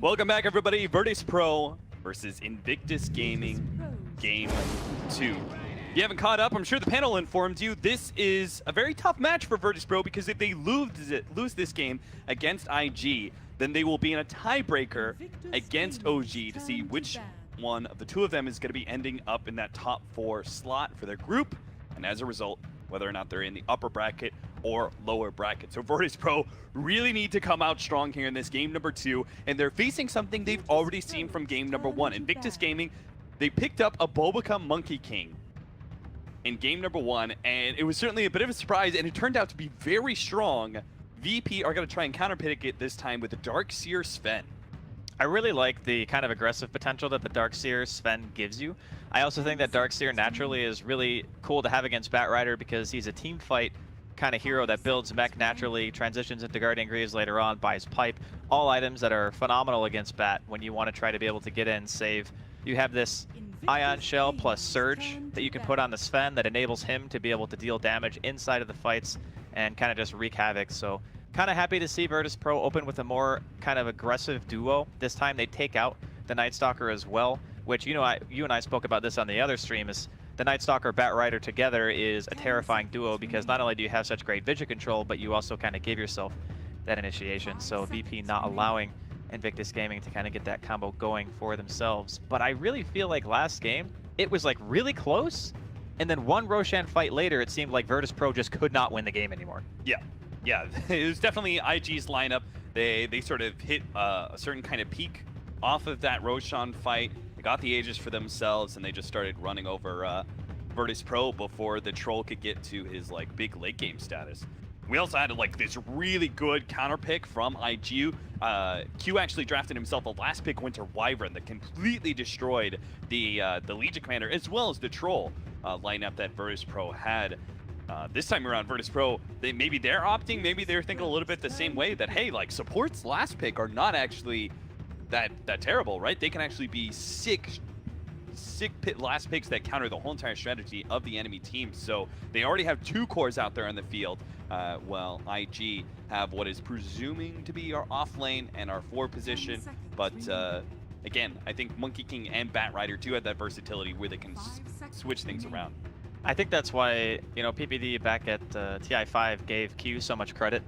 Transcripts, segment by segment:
Welcome back, everybody. Virtus.pro versus Invictus Gaming, Game 2. If you haven't caught up, I'm sure the panel informed you, this is a very tough match for Virtus.pro because if they lose this game against IG, then they will be in a tiebreaker against OG to see which one of the two of them is going to be ending up in that top 4 slot for their group, and as a result, whether or not they're in the upper bracket or lower bracket. So Virtus.pro really need to come out strong here in this game number 2, and they're facing something they've already seen from game number 1. Invictus Gaming, they picked up a Bobica Monkey King in game number 1, and it was certainly a bit of a surprise, and it turned out to be very strong. VP are going to try and counterpick it this time with the Darkseer Sven. I really like the kind of aggressive potential that the Darkseer Sven gives you. I also think that Darkseer naturally is really cool to have against Batrider because he's a team fight kind of hero that builds mech naturally, transitions into Guardian Greaves later on, buys pipe, all items that are phenomenal against Bat when you want to try to be able to get in, save. You have this Ion Shell plus Surge that you can put on the Sven that enables him to be able to deal damage inside of the fights and kind of just wreak havoc. So kind of happy to see Virtus.pro open with a more kind of aggressive duo. This time they take out the Night Stalker as well, which you and I spoke about this on the other stream, is the Night Stalker Batrider together is a terrifying duo because not only do you have such great vision control, but you also kind of give yourself that initiation. So VP not allowing Invictus Gaming to kind of get that combo going for themselves. But I really feel like last game, it was like really close, and then one Roshan fight later, it seemed like Virtus.pro just could not win the game anymore. Yeah, it was definitely IG's lineup. They sort of hit a certain kind of peak off of that Roshan fight. They got the Aegis for themselves, and they just started running over Virtus.pro before the troll could get to his like big late game status. We also had like this really good counter pick from IG. Q actually drafted himself a last pick Winter Wyvern that completely destroyed the Legion Commander as well as the troll lineup that Virtus.pro had. This time around, Virtus.pro, maybe they're opting, maybe they're thinking a little bit the same way that, hey, like, support's last pick are not actually that terrible, right? They can actually be sick last picks that counter the whole entire strategy of the enemy team. So they already have 2 cores out there on the field, while IG have what is presuming to be our off lane and our 4 position. But again, I think Monkey King and Batrider do have that versatility where they can switch things around. I think that's why, you know, PPD back at TI5 gave Q so much credit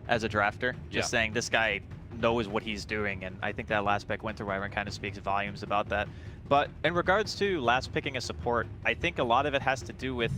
as a drafter, just saying this guy knows what he's doing, and I think that last pick Winter Wyvern kind of speaks volumes about that. But in regards to last picking a support, I think a lot of it has to do with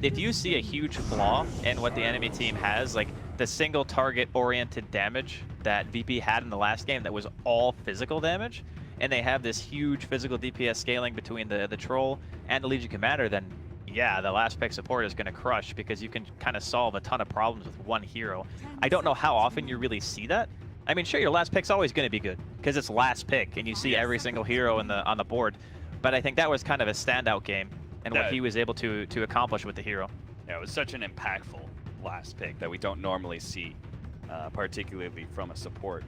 if you see a huge flaw in what the enemy team has, like the single target oriented damage that VP had in the last game that was all physical damage, and they have this huge physical DPS scaling between the troll and the Legion Commander, then yeah, the last pick support is going to crush because you can kind of solve a ton of problems with one hero. I don't know how often you really see that. I mean, sure, your last pick's always going to be good because it's last pick and you see every single hero on the board. But I think that was kind of a standout game and what he was able to accomplish with the hero. Yeah, it was such an impactful last pick that we don't normally see, particularly from a support.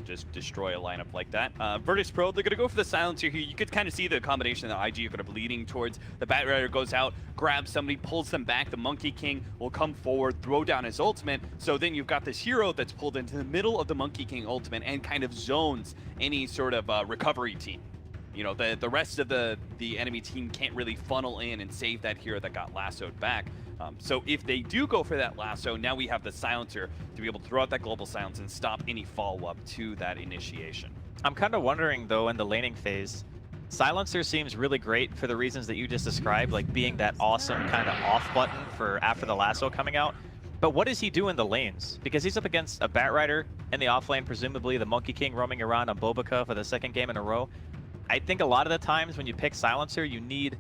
Just destroy a lineup like that. Virtus.pro, they're going to go for the silencer here. You could kind of see the combination that IG are going to be leading towards. The Batrider goes out, grabs somebody, pulls them back. The Monkey King will come forward, throw down his ultimate. So then you've got this hero that's pulled into the middle of the Monkey King ultimate and kind of zones any sort of recovery team. You know, the rest of the enemy team can't really funnel in and save that hero that got lassoed back. So if they do go for that lasso, now we have the silencer to be able to throw out that global silence and stop any follow-up to that initiation. I'm kind of wondering, though, in the laning phase, silencer seems really great for the reasons that you just described, like being that awesome kind of off button for after the lasso coming out. But what does he do in the lanes? Because he's up against a Batrider in the off lane, presumably the Monkey King roaming around on Bobica for the 2nd game in a row. I think a lot of the times when you pick silencer, you need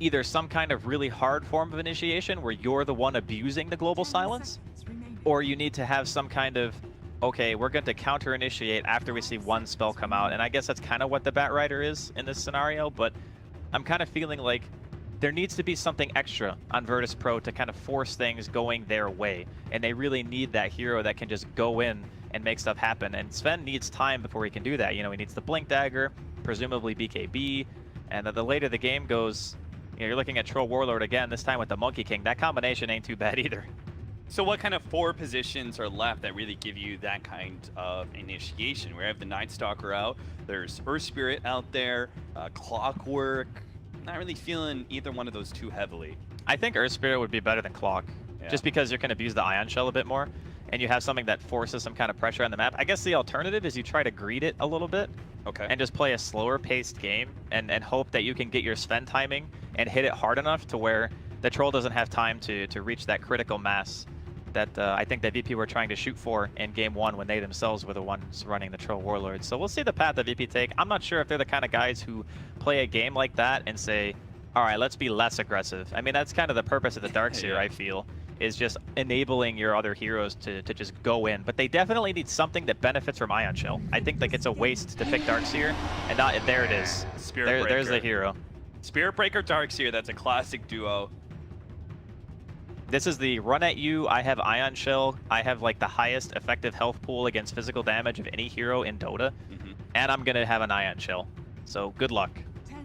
either some kind of really hard form of initiation where you're the one abusing the global silence, or you need to have some kind of, okay, we're going to counter initiate after we see one spell come out. And I guess that's kind of what the Batrider is in this scenario, but I'm kind of feeling like there needs to be something extra on Virtus.pro to kind of force things going their way. And they really need that hero that can just go in and make stuff happen. And Sven needs time before he can do that. You know, he needs the Blink Dagger, presumably BKB, and the later the game goes, you know, you're looking at Troll Warlord again, this time with the Monkey King. That combination ain't too bad either. So what kind of 4 positions are left that really give you that kind of initiation? We have the Night Stalker out, there's Earth Spirit out there, Clockwork. Not really feeling either one of those too heavily. I think Earth Spirit would be better than Clock, just because you can abuse the Ion Shell a bit more, and you have something that forces some kind of pressure on the map. I guess the alternative is you try to greed it a little bit, and just play a slower paced game, and hope that you can get your Sven timing and hit it hard enough to where the Troll doesn't have time to reach that critical mass that I think that VP were trying to shoot for in Game 1 when they themselves were the ones running the Troll Warlords. So we'll see the path that VP take. I'm not sure if they're the kind of guys who play a game like that and say, all right, let's be less aggressive. I mean, that's kind of the purpose of the Darkseer, I feel, is just enabling your other heroes to just go in. But they definitely need something that benefits from Ion Shell. I think like it's a waste to pick Darkseer, and not there it is. There's the hero. Spirit Breaker, Darkseer, that's a classic duo. This is the run at you. I have Ion Shell. I have like the highest effective health pool against physical damage of any hero in Dota. And I'm going to have an Ion Shell. So good luck.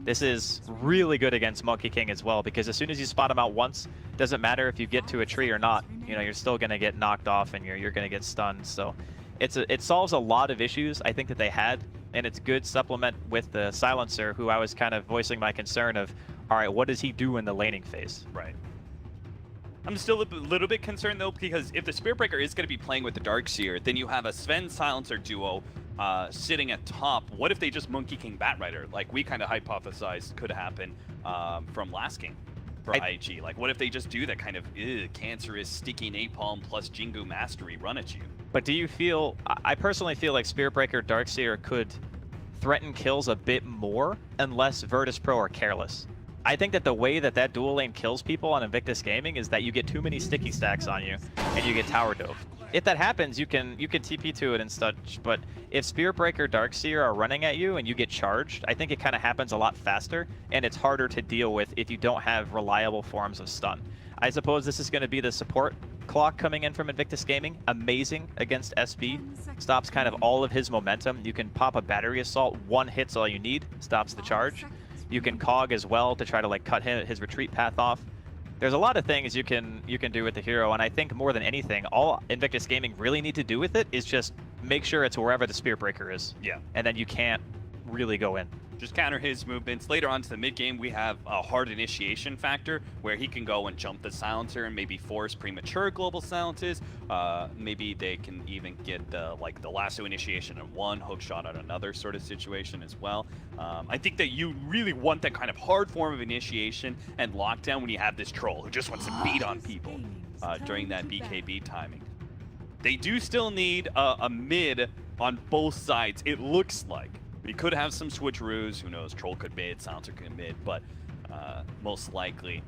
This is really good against Monkey King as well, because as soon as you spot him out once, doesn't matter if you get to a tree or not, you know, you're still going to get knocked off and you're going to get stunned. So it solves a lot of issues I think that they had, and it's good supplement with the Silencer, who I was kind of voicing my concern of, all right, what does he do in the laning phase? Right. I'm still a little bit concerned though, because if the Spirit Breaker is going to be playing with the Darkseer, then you have a Sven Silencer duo sitting at top. What if they just Monkey King Batrider, like we kind of hypothesized could happen from last game for IG? Like, what if they just do that kind of cancerous, sticky napalm plus Jingu Mastery run at you? But do you feel, I personally feel like Spirit Breaker Darkseer could threaten kills a bit more unless Virtus.pro are careless. I think that the way that that dual lane kills people on Invictus Gaming is that you get too many sticky stacks on you and you get tower dove. If that happens, you can TP to it and such, but if Spirit Breaker Darkseer are running at you and you get charged, I think it kind of happens a lot faster, and it's harder to deal with if you don't have reliable forms of stun. I suppose this is going to be the support clock coming in from Invictus Gaming. Amazing against SB. Stops kind of all of his momentum. You can pop a battery assault, one hit's all you need, stops the charge. You can cog as well to try to like cut his retreat path off. There's a lot of things you can do with the hero, and I think more than anything, all Invictus Gaming really need to do with it is just make sure it's wherever the Spirit Breaker is. Yeah. And then you can't really go in. Just counter his movements. Later on to the mid game, we have a hard initiation factor where he can go and jump the Silencer and maybe force premature global silences. Maybe they can even get the lasso initiation on one, hook shot on another sort of situation as well. I think that you really want that kind of hard form of initiation and lockdown when you have this troll who just wants to beat on people during that BKB timing. They do still need a mid on both sides, it looks like. We could have some switcheroos, who knows, Troll could mid, Silencer could mid, but most likely,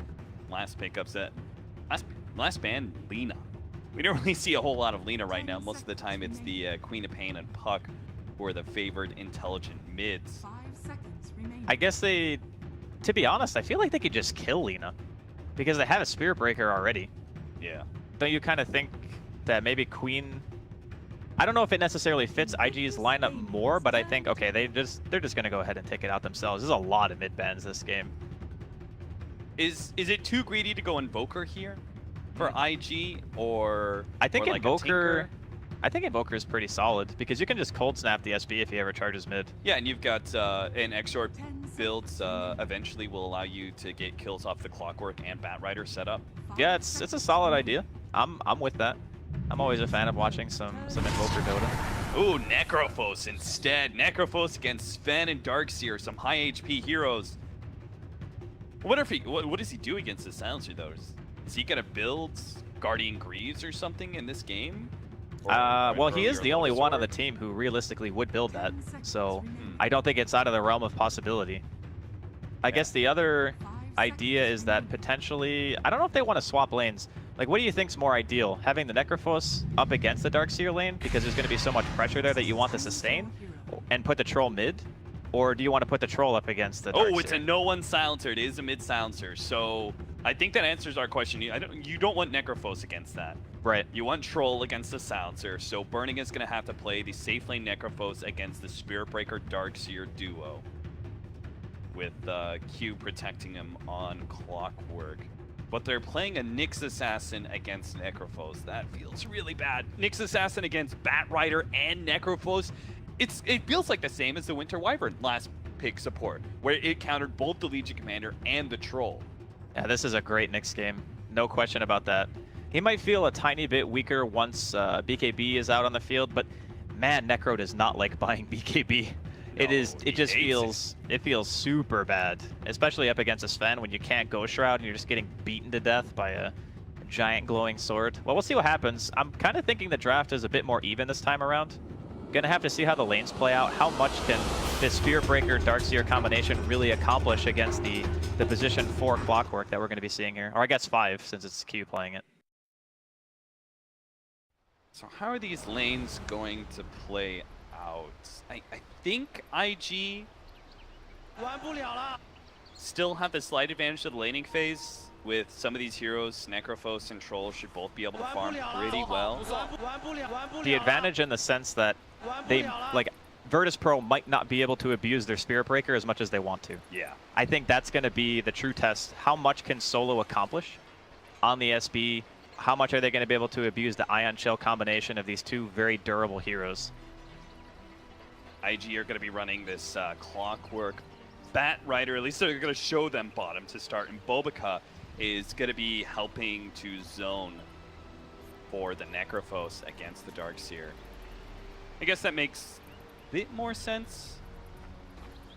last pickups that, last ban, Lina. We don't really see a whole lot of Lina right now. Most of the time it's the Queen of Pain and Puck who are the favored intelligent mids. I guess to be honest, I feel like they could just kill Lina, because they have a Spirit Breaker already. Yeah. Don't you kind of think that maybe Queen... I don't know if it necessarily fits IG's lineup more, but I think, okay, they're just going to go ahead and take it out themselves. There's a lot of mid-bans this game. Is it too greedy to go Invoker here for IG, or I think or Invoker... I think Invoker is pretty solid, because you can just cold snap the SB if he ever charges mid. Yeah, and you've got an Exort builds eventually will allow you to get kills off the Clockwork and Batrider setup. Yeah, it's a solid idea. I'm with that. I'm always a fan of watching some Invoker Dota. Ooh, Necrophos instead. Necrophos against Sven and Darkseer, some high HP heroes. What does he do against the Silencer though? Is he gonna build Guardian Greaves or something in this game? Well, he is the only one on the team who realistically would build that, so I don't think it's out of the realm of possibility. I guess the other idea is that potentially, I don't know if they want to swap lanes. Like, what do you think's more ideal? Having the Necrophos up against the Darkseer lane, because there's going to be so much pressure there that you want to sustain, and put the Troll mid? Or do you want to put the Troll up against the Darkseer? Oh, it's a no-one Silencer. It is a mid-Silencer. So I think that answers our question. You don't want Necrophos against that. Right. You want Troll against the Silencer. So Burning is going to have to play the safe lane Necrophos against the Spirit Breaker Darkseer duo, with Q protecting him on Clockwork. but they're playing a Nyx Assassin against Necrophos. That feels really bad. Nyx Assassin against Batrider and Necrophos. It feels like the same as the Winter Wyvern last pick support, where it countered both the Legion Commander and the Troll. Yeah, this is a great Nyx game. No question about that. He might feel a tiny bit weaker once BKB is out on the field, but man, Necro does not like buying BKB. No, it feels super bad, especially up against a Sven when you can't go Shroud and you're just getting beaten to death by a giant glowing sword. Well, we'll see what happens. I'm kind of thinking the draft is a bit more even this time around. Gonna have to see how the lanes play out. How much can this Spear Breaker Darkseer combination really accomplish against the position 4 Clockwork that we're going to be seeing here? Or I guess 5 since it's Q playing it. So how are these lanes going to play out? I think IG still have the slight advantage of the laning phase. With some of these heroes, Necrophos and Troll should both be able to farm pretty well. The advantage in the sense that they, like, Virtus.pro might not be able to abuse their Spirit Breaker as much as they want to. Yeah. I think that's going to be the true test. How much can Solo accomplish on the SB? How much are they going to be able to abuse the Ion Shell combination of these two very durable heroes? IG are going to be running this Clockwork Batrider. At least they're going to show them bottom to start. And Bobica is going to be helping to zone for the Necrophos against the Darkseer. I guess that makes a bit more sense.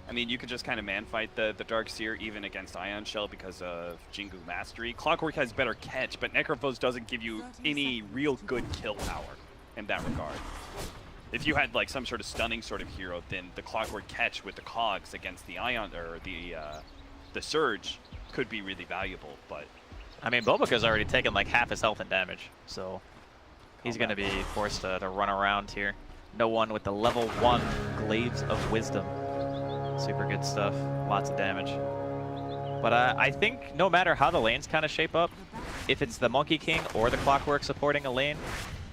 I mean, you could just kind of man-fight the Darkseer even against Ion Shell because of Jingu Mastery. Clockwork has better catch, but Necrophos doesn't give you any real good kill power in that regard. If you had like some sort of stunning sort of hero, then the Clockwork catch with the cogs against the Ion or the Surge could be really valuable. But I mean, Bobica's already taken like half his health and damage, so he's going to be forced to run around here. No one with the level 1 Glaives of Wisdom. Super good stuff. Lots of damage. But I think no matter how the lanes kind of shape up, if it's the Monkey King or the Clockwork supporting a lane,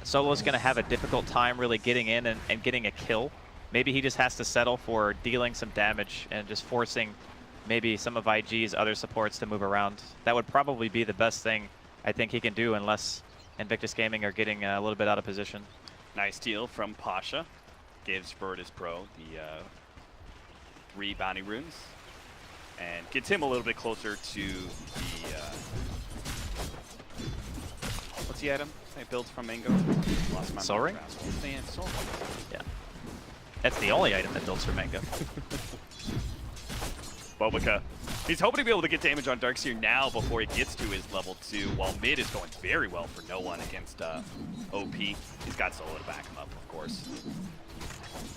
Solo's going to have a difficult time really getting in and getting a kill. Maybe he just has to settle for dealing some damage and just forcing maybe some of IG's other supports to move around. That would probably be the best thing I think he can do unless Invictus Gaming are getting a little bit out of position. Nice deal from Pasha. Gives Virtus.pro the 3 bounty runes. And gets him a little bit closer to the... what's the item that builds from Mango? Lost my Soul Ring? Soul Ring. Yeah. That's the only item that builds from Mango. Bobica. He's hoping to be able to get damage on Darkseer now before he gets to his level 2, while mid is going very well for no one against OP. He's got Solo to back him up, of course.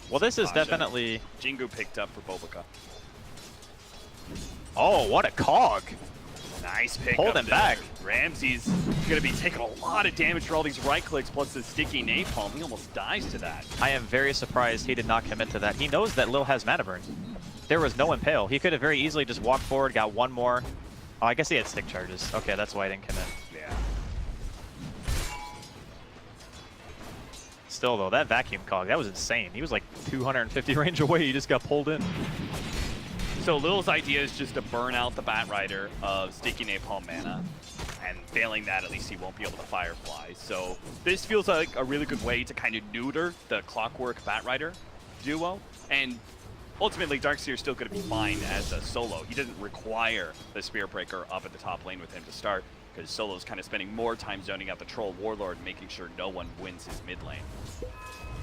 Well, this is Pasha. definitely... Jingu picked up for Bobica. Oh, what a cog! Nice pick. Hold him back. Ramsey's going to be taking a lot of damage for all these right clicks plus the sticky napalm. He almost dies to that. I am very surprised he did not commit to that. He knows that Lil has mana burn. There was no impale. He could have very easily just walked forward, got one more. Oh, I guess he had stick charges. Okay, that's why he didn't commit. Yeah. Still though, that vacuum cog, that was insane. He was like 250 range away. He just got pulled in. So Lil's idea is just to burn out the Batrider of sticky napalm mana. And failing that, at least he won't be able to Firefly. So this feels like a really good way to kind of neuter the Clockwork Batrider duo. And ultimately, Darkseer is still going to be fine as a solo. He doesn't require the Spear Breaker up at the top lane with him to start, because Solo's kind of spending more time zoning out the Troll Warlord, making sure no one wins his mid lane.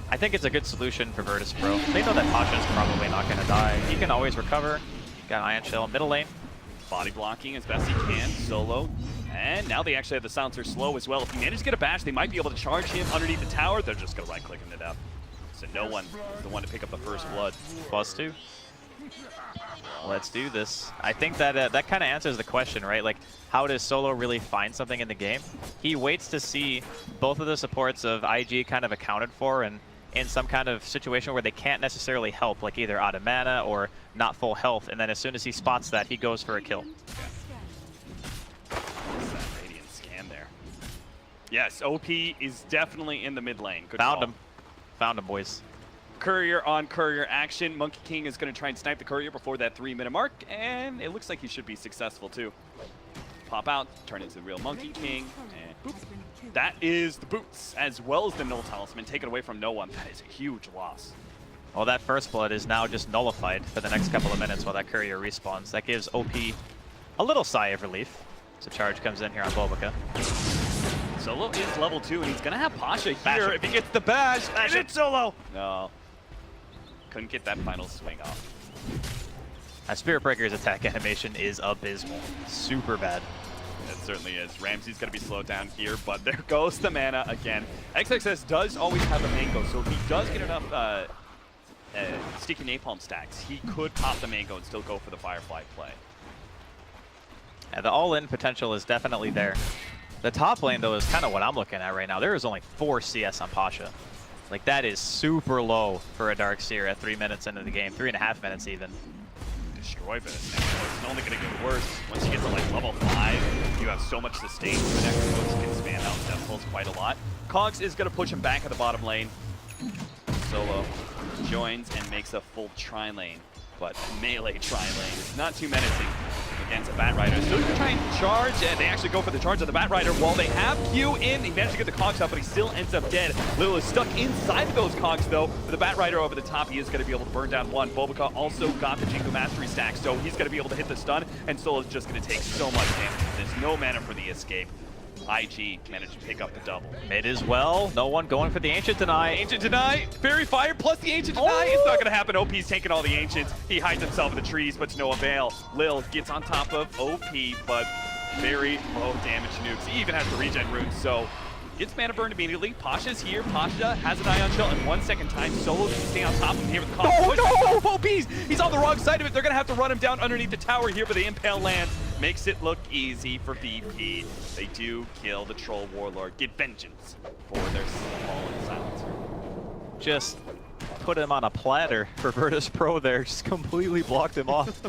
I think it's a good solution for Virtus.pro. They know that Pasha's probably not going to die. He can always recover. Got Ion Shell middle lane. Body blocking as best he can, Solo. And now they actually have the silencer slow as well. If he manages to get a bash, they might be able to charge him underneath the tower. They're just going to right-click him to death. So no one is the one to pick up the first blood. +2. Let's do this. I think that that kind of answers the question, right? Like, how does Solo really find something in the game? He waits to see both of the supports of IG kind of accounted for and in some kind of situation where they can't necessarily help, like either out of mana or not full health, and then as soon as he spots that, he goes for a kill. What's that Radiant scan there? Yes, OP is definitely in the mid lane. Good Found call. him. Found him, boys. Courier on courier action. Monkey King is going to try and snipe the courier before that 3-minute mark, and it looks like he should be successful too. pop out, turn into the real Monkey King, and boop. That is the boots, as well as the Null Talisman, taken away from no one. That is a huge loss. Well, that first blood is now just nullified for the next couple of minutes while that courier respawns. That gives OP a little sigh of relief. So charge comes in here on Bobica. Solo is level 2, and he's going to have Pasha here if he gets the bash. Bash it, Solo! No. Couldn't get that final swing off. That Spirit Breaker's attack animation is abysmal. Super bad. It certainly is. Ramsey's going to be slowed down here, but there goes the mana again. XXS does always have a mango, so if he does get enough sticky napalm stacks, he could pop the mango and still go for the Firefly play. Yeah, the all-in potential is definitely there. The top lane, though, is kind of what I'm looking at right now. There is only 4 CS on Pasha. Like, that is super low for a Darkseer at 3 minutes into the game, 3.5 minutes even. Destroy this. It's only going to get worse. Once you get to like level 5, you have so much sustain. The next moves can spam out Death Pulse quite a lot. Cogs is going to push him back at the bottom lane. Solo joins and makes a full tri-lane, but melee tri-lane is not too menacing against a Batrider. Still gonna try and charge, and they actually go for the charge of the Batrider while they have Q in. He managed to get the Cogs up, but he still ends up dead. Lil is stuck inside of those Cogs, though. With the Batrider over the top, he is gonna be able to burn down one. Bobica also got the Jingo Mastery stack, so he's gonna be able to hit the stun, and Solo's just gonna take so much damage. There's no mana for the escape. IG managed to pick up the double. Mid as well. No one going for the Ancient Deny. Ancient Deny, Fairy Fire plus the Ancient Deny. It's not going to happen. OP's taking all the Ancients. He hides himself in the trees, but to no avail. Lil gets on top of OP, but very low damage nukes. He even has the regen rune, so gets mana burned immediately. Pasha's here. Pasha has an Ion Shell in 1 second time. Solo's going to stay on top of him here with the combo. Oh, no! OP's! He's on the wrong side of it. They're going to have to run him down underneath the tower here, but the Impale lands. Makes it look easy for BP. They do kill the Troll Warlord. Get vengeance for their fallen silencer. Just put him on a platter for Virtus.pro there. Just completely blocked him off.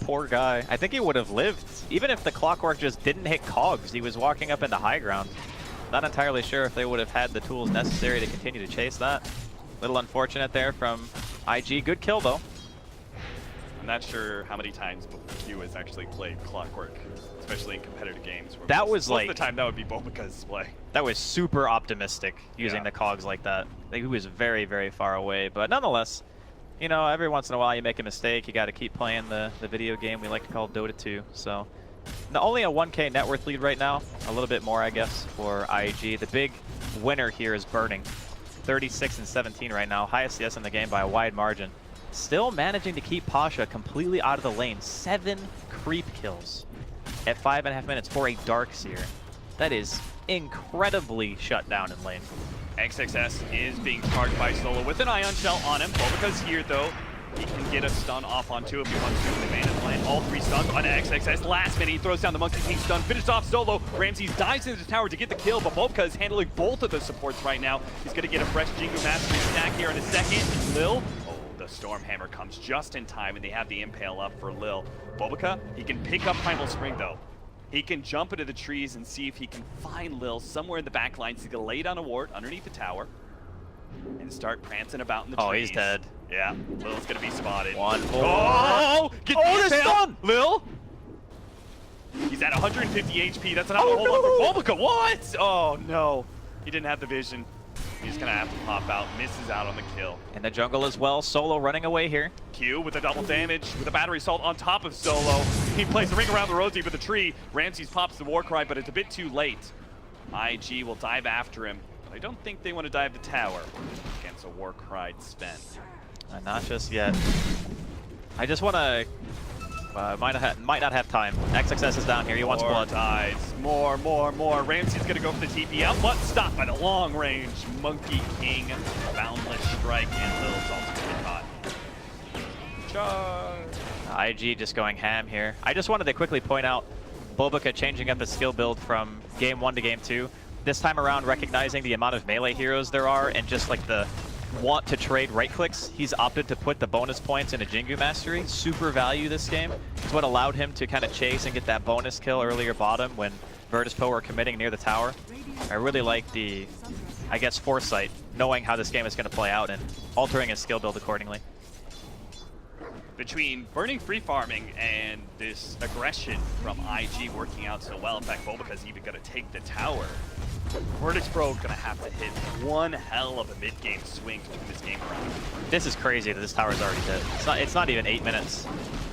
Poor guy. I think he would have lived. Even if the Clockwork just didn't hit Cogs, he was walking up into high ground. Not entirely sure if they would have had the tools necessary to continue to chase that. Little unfortunate there from IG. Good kill, though. I'm not sure how many times Q has actually played Clockwork, especially in competitive games. Where that was most of the time that would be Bobica's play. That was super optimistic using the Cogs like that. He was very, very far away, but nonetheless, you know, every once in a while you make a mistake. You got to keep playing the video game we like to call Dota 2. So, only a 1K net worth lead right now. A little bit more, I guess, for IG. The big winner here is Burning. 36 and 17 right now, highest CS in the game by a wide margin. Still managing to keep Pasha completely out of the lane. 7 creep kills at 5.5 minutes for a Darkseer. That is incredibly shut down in lane. XXS is being charged by Solo with an Ion Shell on him. Bobica's here, though. He can get a stun off on 2 if he wants to. The man is playing all 3 stuns on XXS. Last minute, he throws down the Monkey King stun. Finished off Solo. Ramses dives into the tower to get the kill, but Bobica is handling both of the supports right now. He's going to get a fresh Jingu Mastery stack here in a second. Lil. The Stormhammer comes just in time, and they have the Impale up for Lil. Bobica, he can pick up Primal Spring, though. He can jump into the trees and see if he can find Lil somewhere in the back lines. He's going to lay down a ward underneath the tower and start prancing about in the trees. Oh, he's dead. Yeah, Lil's going to be spotted. One more. Oh! Get the stun! Lil? He's at 150 HP. That's not a whole lot for Bobica. What? Oh, no. He didn't have the vision. He's gonna have to pop out, misses out on the kill. In the jungle as well, Solo running away here. Q with a double damage, with a battery assault on top of Solo. He plays the ring around the rosy with the tree. Ramses pops the war cry, but it's a bit too late. IG will dive after him, but I don't think they want to dive the tower against a war cry Sven. Not just yet. I just want to... might not have time. XXS is down here. He wants blood. Dies. More. Ramsey's going to go for the TP out, but stopped by the long range Monkey King. Boundless strike, and Lil's also going to caught. Charge. IG just going ham here. I just wanted to quickly point out Bobica changing up the skill build from game 1 to game 2. This time around, recognizing the amount of melee heroes there are and just like the want to trade right clicks, he's opted to put the bonus points into Jingu Mastery. Super value this game. It's what allowed him to kind of chase and get that bonus kill earlier bottom when Virtus.pro were committing near the tower. I really like the, I guess, foresight, knowing how this game is going to play out and altering his skill build accordingly. between Burning free farming and this aggression from IG working out so well. In fact, Bobica's even going to take the tower. Virtus.pro going to have to hit one hell of a mid-game swing to turn this game around. This is crazy that this tower's already hit. It's not even 8 minutes.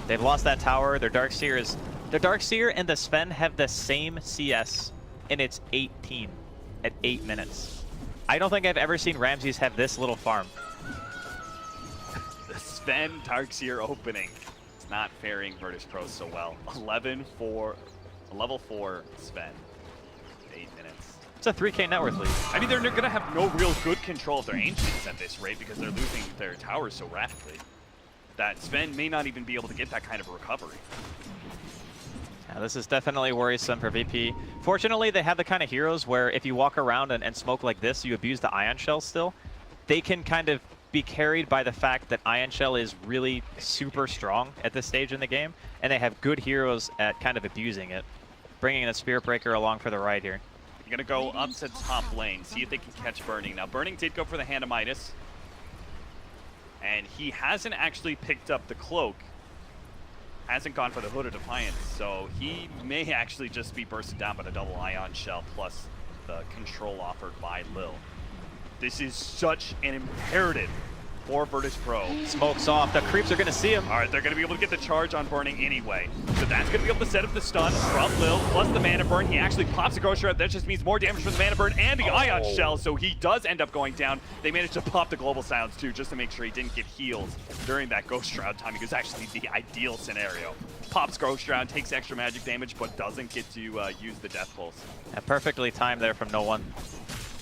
They've lost that tower. Their Darkseer and the Sven have the same CS, and it's 18 at 8 minutes. I don't think I've ever seen Ramses have this little farm. The Sven Darkseer opening. It's not faring Virtus.pro so well. 11-4, level 4 Sven. 8 minutes. It's a 3K net worth lead. I mean, they're going to have no real good control of their Ancients at this rate because they're losing their towers so rapidly that Sven may not even be able to get that kind of a recovery. Yeah, this is definitely worrisome for VP. Fortunately, they have the kind of heroes where if you walk around and smoke like this, you abuse the Ion Shell still. They can kind of be carried by the fact that Ion Shell is really super strong at this stage in the game, and they have good heroes at kind of abusing it. Bringing the Spirit Breaker along for the ride here. You're going to go up to top lane, see if they can catch Burning. Now, Burning did go for the Hand of Midas, and he hasn't actually picked up the cloak. Hasn't gone for the Hood of Defiance, so he may actually just be bursted down by the double Ion Shell plus the control offered by Lil. This is such an imperative for Virtus.pro. Smoke's off. The creeps are going to see him. All right, they're going to be able to get the charge on Burning anyway. So that's going to be able to set up the stun from Lil, plus the Mana Burn. He actually pops a Ghost Shroud. That just means more damage from the Mana Burn and the Ion Shell, so he does end up going down. They managed to pop the Global Silence too, just to make sure he didn't get heals during that Ghost Shroud time. It was actually the ideal scenario. Pops Ghost Shroud, takes extra magic damage, but doesn't get to use the Death Pulse. Yeah, perfectly timed there from no one.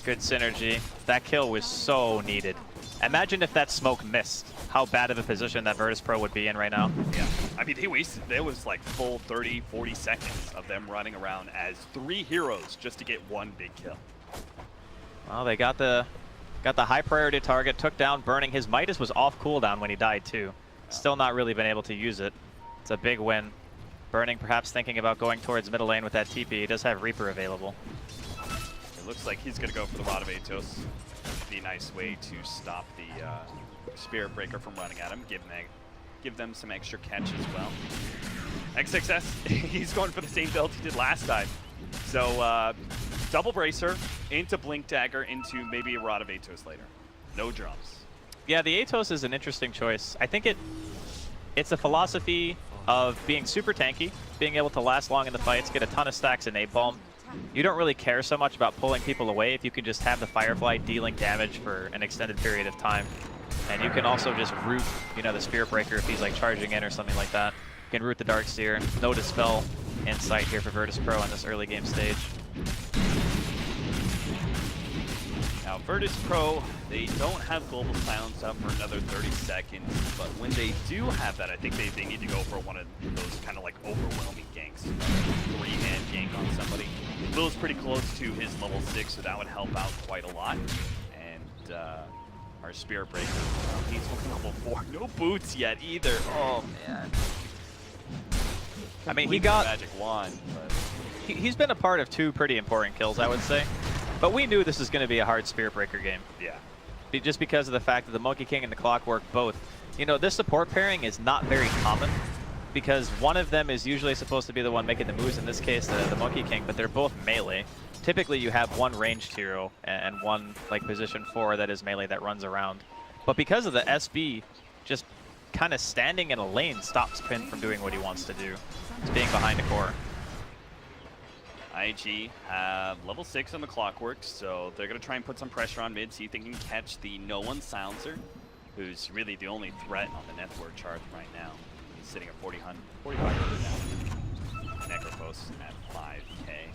Good synergy. That kill was so needed. Imagine if that smoke missed. How bad of a position that Virtus.pro would be in right now. Yeah, I mean, they wasted, there was like full 30, 40 seconds of them running around as 3 heroes just to get one big kill. Well, they got the high priority target, took down Burning. His Midas was off cooldown when he died too. Still not really been able to use it. It's a big win. Burning perhaps thinking about going towards middle lane with that TP. He does have Reaper available. It looks like he's going to go for the Rod of Atos. Be a nice way to stop the Spirit Breaker from running at him. Give them some extra catch as well. XXS, he's going for the same build he did last time. So double Bracer into Blink Dagger into maybe a Rod of Atos later. No drums. Yeah, the Atos is an interesting choice. I think it's a philosophy of being super tanky, being able to last long in the fights, get a ton of stacks in napalm. You don't really care so much about pulling people away if you can just have the Firefly dealing damage for an extended period of time. And you can also just root, the Spirit Breaker if he's like charging in or something like that. You can root the Darkseer. No Dispel in sight here for Virtus.pro in this early game stage. Now, Virtus.pro, they don't have Global Silence up for another 30 seconds, but when they do have that, I think they need to go for one of those kind of like overwhelming ganks. 3-hand gank on somebody. Lil's pretty close to his level 6, so that would help out quite a lot. And our Spirit Breaker, he's only level 4. No boots yet either. Oh, man. I mean, he got Magic Wand, but he's been a part of 2 pretty important kills, I would say. But we knew this was going to be a hard Spirit Breaker game. Yeah. Just because of the fact that the Monkey King and the Clockwork both. This support pairing is not very common because one of them is usually supposed to be the one making the moves, in this case the Monkey King, but they're both melee. Typically you have one ranged hero and one like position 4 that is melee that runs around. But because of the SV, just kind of standing in a lane stops Pin from doing what he wants to do. It's being behind the core. IG have level 6 on the Clockwork, so they're going to try and put some pressure on mid, see if they can catch the No One Silencer, who's really the only threat on the network chart right now. He's sitting at 4,500 now. Necropost at 5K.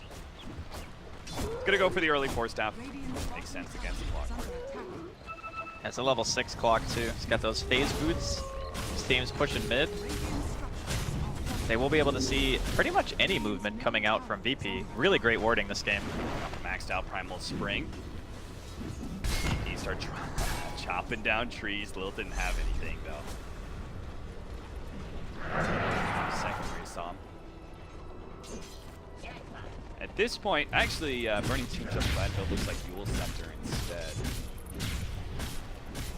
Going to go for the early Force Staff. Makes sense against the Clockwork. That's a level 6 clock too. He's got those phase boots. His team's pushing mid. They will be able to see pretty much any movement coming out from VP. Really great warding this game. Maxed out Primal Spring. He starts chopping down trees. Lil didn't have anything though. Second where he saw him. At this point, actually, Burning teams up Red, but looks like Dual Scepter instead.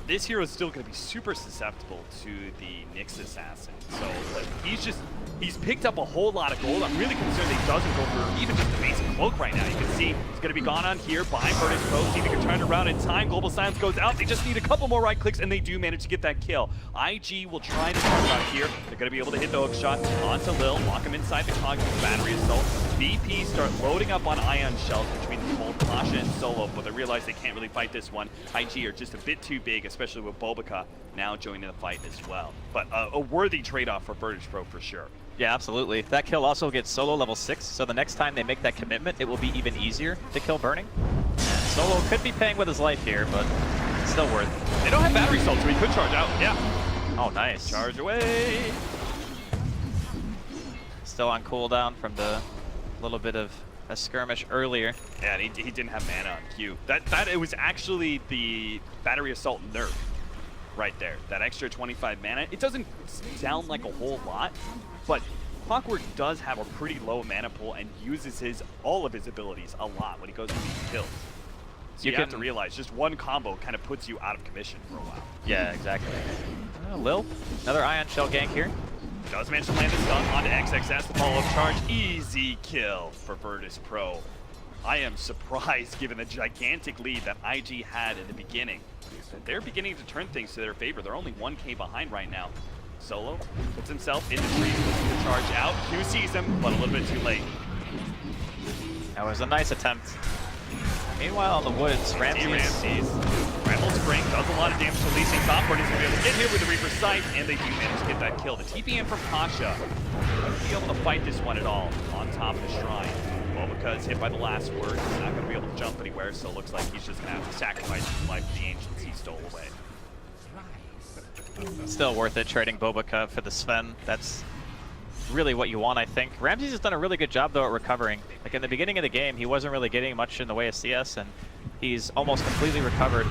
this hero is still going to be super susceptible to the Nyx assassin. So like he's picked up a whole lot of gold. I'm really concerned that he doesn't go for even just the basic cloak right now. You can see he's going to be gone on here by Virtus.pro. See if he can turn around in time. Global Silence goes out. They just need a couple more right clicks, and they do manage to get that kill. IG will try to turn around here. They're going to be able to hit the hook shot onto Lil, lock him inside the cog with the battery assault. VP start loading up on ion shells between both Pasha and Solo, but they realize they can't really fight this one. IG are just a bit too big, especially with Bulbaca now joining the fight as well. But a worthy trade-off for Virtus.pro for sure. Yeah, absolutely. That kill also gets Solo level 6, so the next time they make that commitment, it will be even easier to kill Burning. And Solo could be paying with his life here, but it's still worth it. They don't have battery assault, so he could charge out. Yeah. Oh, nice. Charge away. Still on cooldown from the little bit of a skirmish earlier. Yeah, and he didn't have mana on Q. It was actually the battery assault nerf right there. That extra 25 mana. It doesn't sound like a whole lot, but Clockwork does have a pretty low mana pool and uses all of his abilities a lot when he goes to these kills. So you have to realize just one combo kind of puts you out of commission for a while. Yeah, exactly. Lil, another Ion Shell gank here. Does manage to land the stun onto XXS, the follow-up charge. Easy kill for Virtus.pro. I am surprised given the gigantic lead that IG had in the beginning. They're beginning to turn things to their favor. They're only 1k behind right now. Solo puts himself in the tree, looking to charge out. Q sees him, but a little bit too late. That was a nice attempt. Meanwhile, in the woods, Ramses. Bramble Spring does a lot of damage to Lee Sing's top. He's going to be able to get here with the Reaper's Sight, and they do manage to get that kill. The TP in from Pasha. Won't be able to fight this one at all on top of the shrine. Well, because hit by the last word, he's not going to be able to jump anywhere, so it looks like he's just going to have to sacrifice his life to the Ancients he stole away. Still worth it trading Bulbaca for the Sven. That's really what you want, I think. Ramses has done a really good job, though, at recovering. Like, in the beginning of the game, he wasn't really getting much in the way of CS, and he's almost completely recovered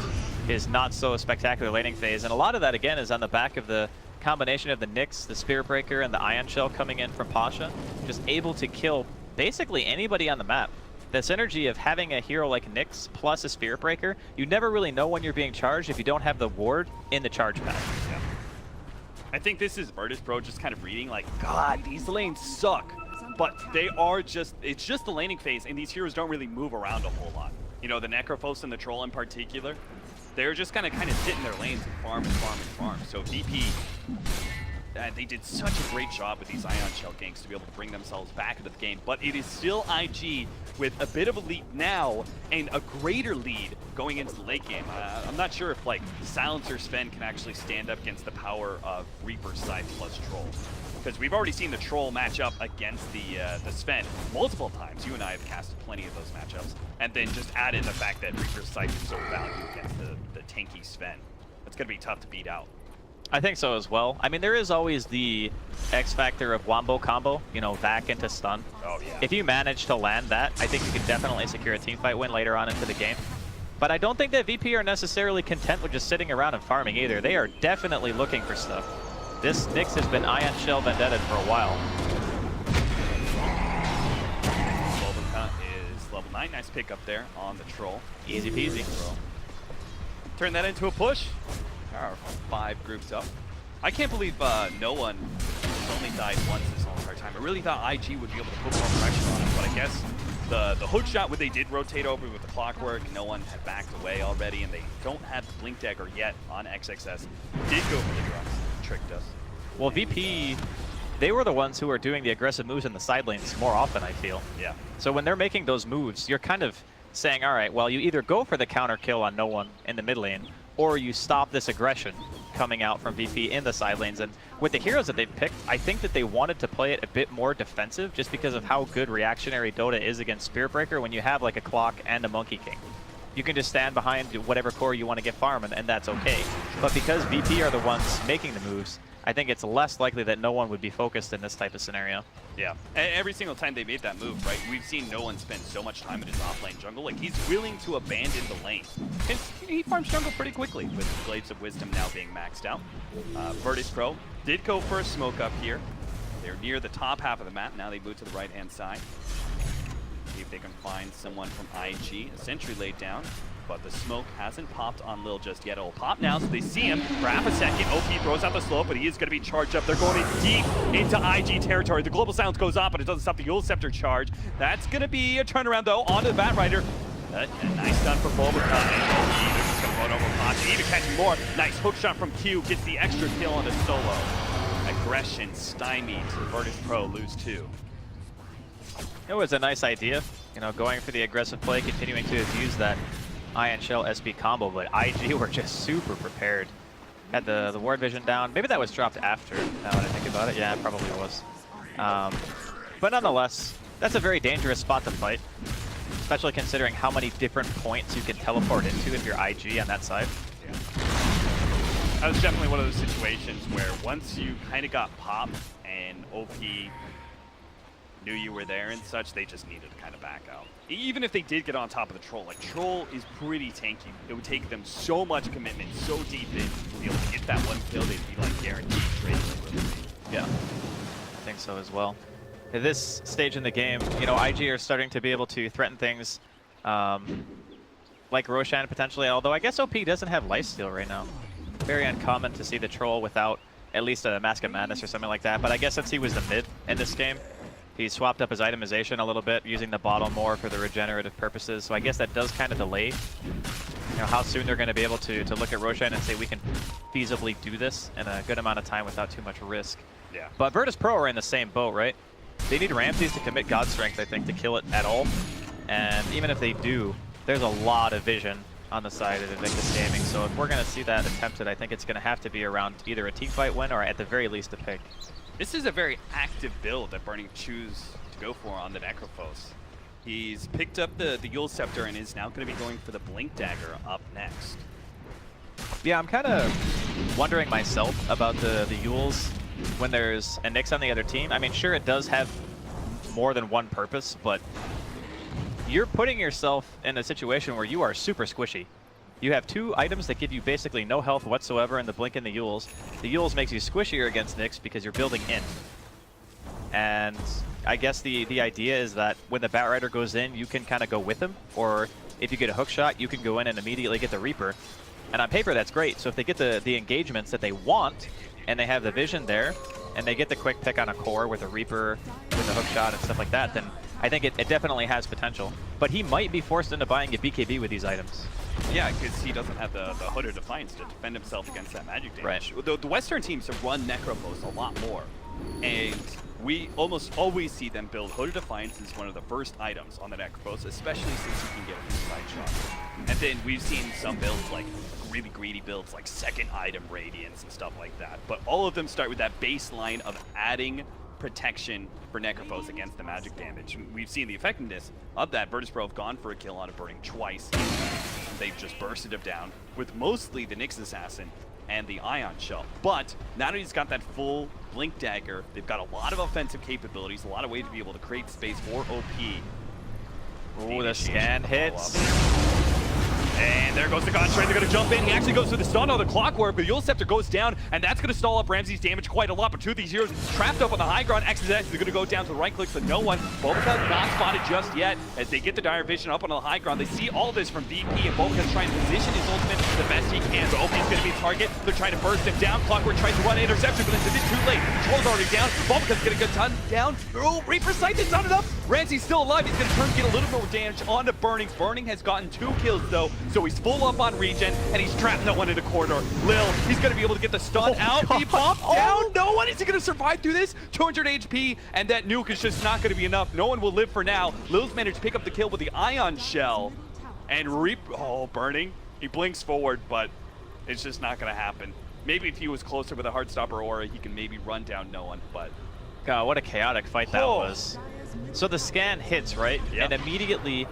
his not-so-spectacular laning phase. And a lot of that, again, is on the back of the combination of the Nyx, the Spirit Breaker, and the Ion Shell coming in from Pasha. Just able to kill basically anybody on the map. The synergy of having a hero like Nyx plus a Spirit Breaker, you never really know when you're being charged if you don't have the ward in the charge pad. Yeah. I think this is Virtus.pro just kind of reading like, God, these lanes suck. But they are just, it's just the laning phase, and these heroes don't really move around a whole lot. You know, the Necrophos and the Troll in particular, they're just gonna kind of sit in their lanes and farm and farm and farm. So VP, they did such a great job with these Ion Shell ganks to be able to bring themselves back into the game. But it is still IG with a bit of a lead now and a greater lead going into the late game. I'm not sure if like Silencer Sven can actually stand up against the power of Reaper's Sight plus Troll. Because we've already seen the Troll match up against the Sven multiple times. You and I have casted plenty of those matchups. And then just add in the fact that Reaper's Sight is so valuable against the tanky Sven. It's going to be tough to beat out. I think so as well. I mean, there is always the X factor of Wombo combo, you know, back into stun. Oh, yeah. If you manage to land that, I think you can definitely secure a teamfight win later on into the game. But I don't think that VP are necessarily content with just sitting around and farming either. They are definitely looking for stuff. This Nyx has been Ion Shell vendetta for a while. Bulbaca is level 9. Nice pick up there on the Troll. Easy peasy. Turn that into a push. There are 5 groups up. I can't believe no one has only died once this whole entire time. I really thought IG would be able to put more pressure on him, but I guess the hook shot, when they did rotate over with the Clockwork, no one had backed away already, and they don't have the Blink Dagger yet on XXS. Did go for the drops. Tricked us. Well, VP, they were the ones who were doing the aggressive moves in the side lanes more often, I feel. Yeah. So when they're making those moves, you're kind of saying, all right, well, you either go for the counter kill on no one in the mid lane, or you stop this aggression coming out from VP in the side lanes. And with the heroes that they've picked, I think that they wanted to play it a bit more defensive just because of how good reactionary Dota is against Spirit Breaker when you have like a Clock and a Monkey King. You can just stand behind whatever core you want to get farm, and that's okay. But because VP are the ones making the moves, I think it's less likely that no one would be focused in this type of scenario. Yeah, and every single time they made that move, right, we've seen no one spend so much time in his off-lane jungle. Like, he's willing to abandon the lane. And he farms jungle pretty quickly with Blades of Wisdom now being maxed out. Virtus.pro did go for a smoke up here. They're near the top half of the map. Now they move to the right-hand side. See if they can find someone from IG. A sentry laid down. but the smoke hasn't popped on Lil just yet. It'll pop now, so they see him for half a second. OP throws out the slope, but he is going to be charged up. They're going in deep into IG territory. The global silence goes off, but it doesn't stop the Yule Scepter charge. That's going to be a turnaround, though, onto the Batrider. A nice stun for Bulbaca, and OP, they're just going to run over Pachi, even catching more. Nice hook shot from Q, gets the extra kill on the solo. Aggression stymied. Virtus.pro lose 2. It was a nice idea, you know, going for the aggressive play, continuing to use that Ion Shell SP combo, but IG were just super prepared. Had the ward vision down. Maybe that was dropped after, now that I think about it. Yeah, it probably was. But nonetheless, that's a very dangerous spot to fight, especially considering how many different points you can teleport into if you're IG on that side. Yeah. That was definitely one of those situations where once you kind of got popped and OP knew you were there and such, they just needed to kind of back out. Even if they did get on top of the Troll, like Troll is pretty tanky. It would take them so much commitment, so deep in to be able to get that one kill, they'd be like guaranteed trade. Yeah, I think so as well. At this stage in the game, you know, IG are starting to be able to threaten things like Roshan potentially, although I guess OP doesn't have lifesteal right now. Very uncommon to see the Troll without at least a Mask of Madness or something like that, but I guess since he was the mid in this game, he swapped up his itemization a little bit, using the bottle more for the regenerative purposes. So I guess that does kind of delay, you know, how soon they're going to be able to look at Roshan and say we can feasibly do this in a good amount of time without too much risk. Yeah. But Virtus.pro are in the same boat, right? They need Ramses to commit God Strength, I think, to kill it at all. And even if they do, there's a lot of vision on the side of Invictus Gaming. So if we're going to see that attempted, I think it's going to have to be around either a teamfight win or at the very least a pick. This is a very active build that Burning choose to go for on the Necrophos. He's picked up the Yule Scepter and is now going to be going for the Blink Dagger up next. Yeah, I'm kind of wondering myself about the Yules when there's a Nyx on the other team. I mean, sure, it does have more than one purpose, but you're putting yourself in a situation where you are super squishy. You have 2 items that give you basically no health whatsoever in the Blink and the Yules. The Yules makes you squishier against Nyx because you're building in. And I guess the idea is that when the Batrider goes in, you can kind of go with him, or if you get a hook shot, you can go in and immediately get the Reaper. And on paper, that's great. So if they get the engagements that they want, and they have the vision there, and they get the quick pick on a core with a Reaper, with a hook shot and stuff like that, then I think it definitely has potential. But he might be forced into buying a BKB with these items. Yeah, because he doesn't have the Hood or Defiance to defend himself against that magic damage. Right. The Western teams have run Necrophos a lot more, and we almost always see them build Hood or Defiance as one of the first items on the Necrophos, especially since you can get a side shot. And then we've seen some builds like really greedy builds like second item Radiance and stuff like that. But all of them start with that baseline of adding protection for Necrophos against the magic damage. We've seen the effectiveness of that. Virtus.pro have gone for a kill on a Burning twice. They've just bursted him down with mostly the Nyx Assassin and the Ion Shell. But now that he's got that full Blink Dagger, they've got a lot of offensive capabilities, a lot of ways to be able to create space for OP. Ooh, the scan hits. And there goes the God Strength. They're going to jump in. He actually goes for the stun on the Clockwork, but the Yule Scepter goes down, and that's going to stall up Ramsey's damage quite a lot. But 2 of these heroes trapped up on the high ground. X's are going to go down to the right click, so no one. Bulbaca not spotted just yet. As they get the Dire Vision up on the high ground, they see all this from VP, and Bulbaca's trying to position his ultimate the best he can. So OP's going to be a target. They're trying to burst him down. Clockwork tries to run interception, but it's a bit too late. Troll's already down. Bulbaca's going to get down. Oh, Reaper Sight is not enough. Ramsey's still alive. He's going to turn and get a little bit more damage onto Burning. Burning has gotten 2 kills, though, so he's full up on regen, and he's trapped no one in the corridor. Lil, he's going to be able to get the stun out. God. He popped down. No one is he going to survive through this. 200 HP, and that nuke is just not going to be enough. No one will live for now. Lil's managed to pick up the kill with the Ion Shell, and Burning. He blinks forward, but it's just not going to happen. Maybe if he was closer with a Heartstopper Aura, he can maybe run down no one, but... God, what a chaotic fight that was. So the scan hits, right? Yep. And immediately,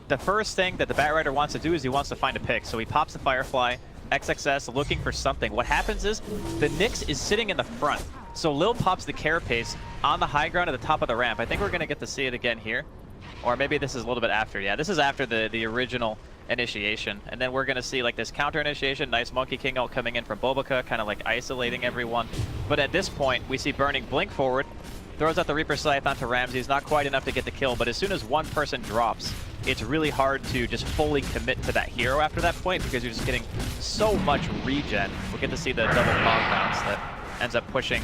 the first thing that the Batrider wants to do is he wants to find a pick. So he pops the Firefly, XXS looking for something. What happens is the Nyx is sitting in the front. So Lil pops the Carapace on the high ground at the top of the ramp. I think we're going to get to see it again here. Or maybe this is a little bit after. Yeah, this is after the original initiation. And then we're going to see like this counter initiation. Nice Monkey King ult coming in from Bulbaca, kind of like isolating everyone. But at this point, we see Burning blink forward. Throws out the Reaper Scythe onto Ramsey. Not quite enough to get the kill, but as soon as one person drops, it's really hard to just fully commit to that hero after that point because you're just getting so much regen. We'll get to see the double pog bounce that ends up pushing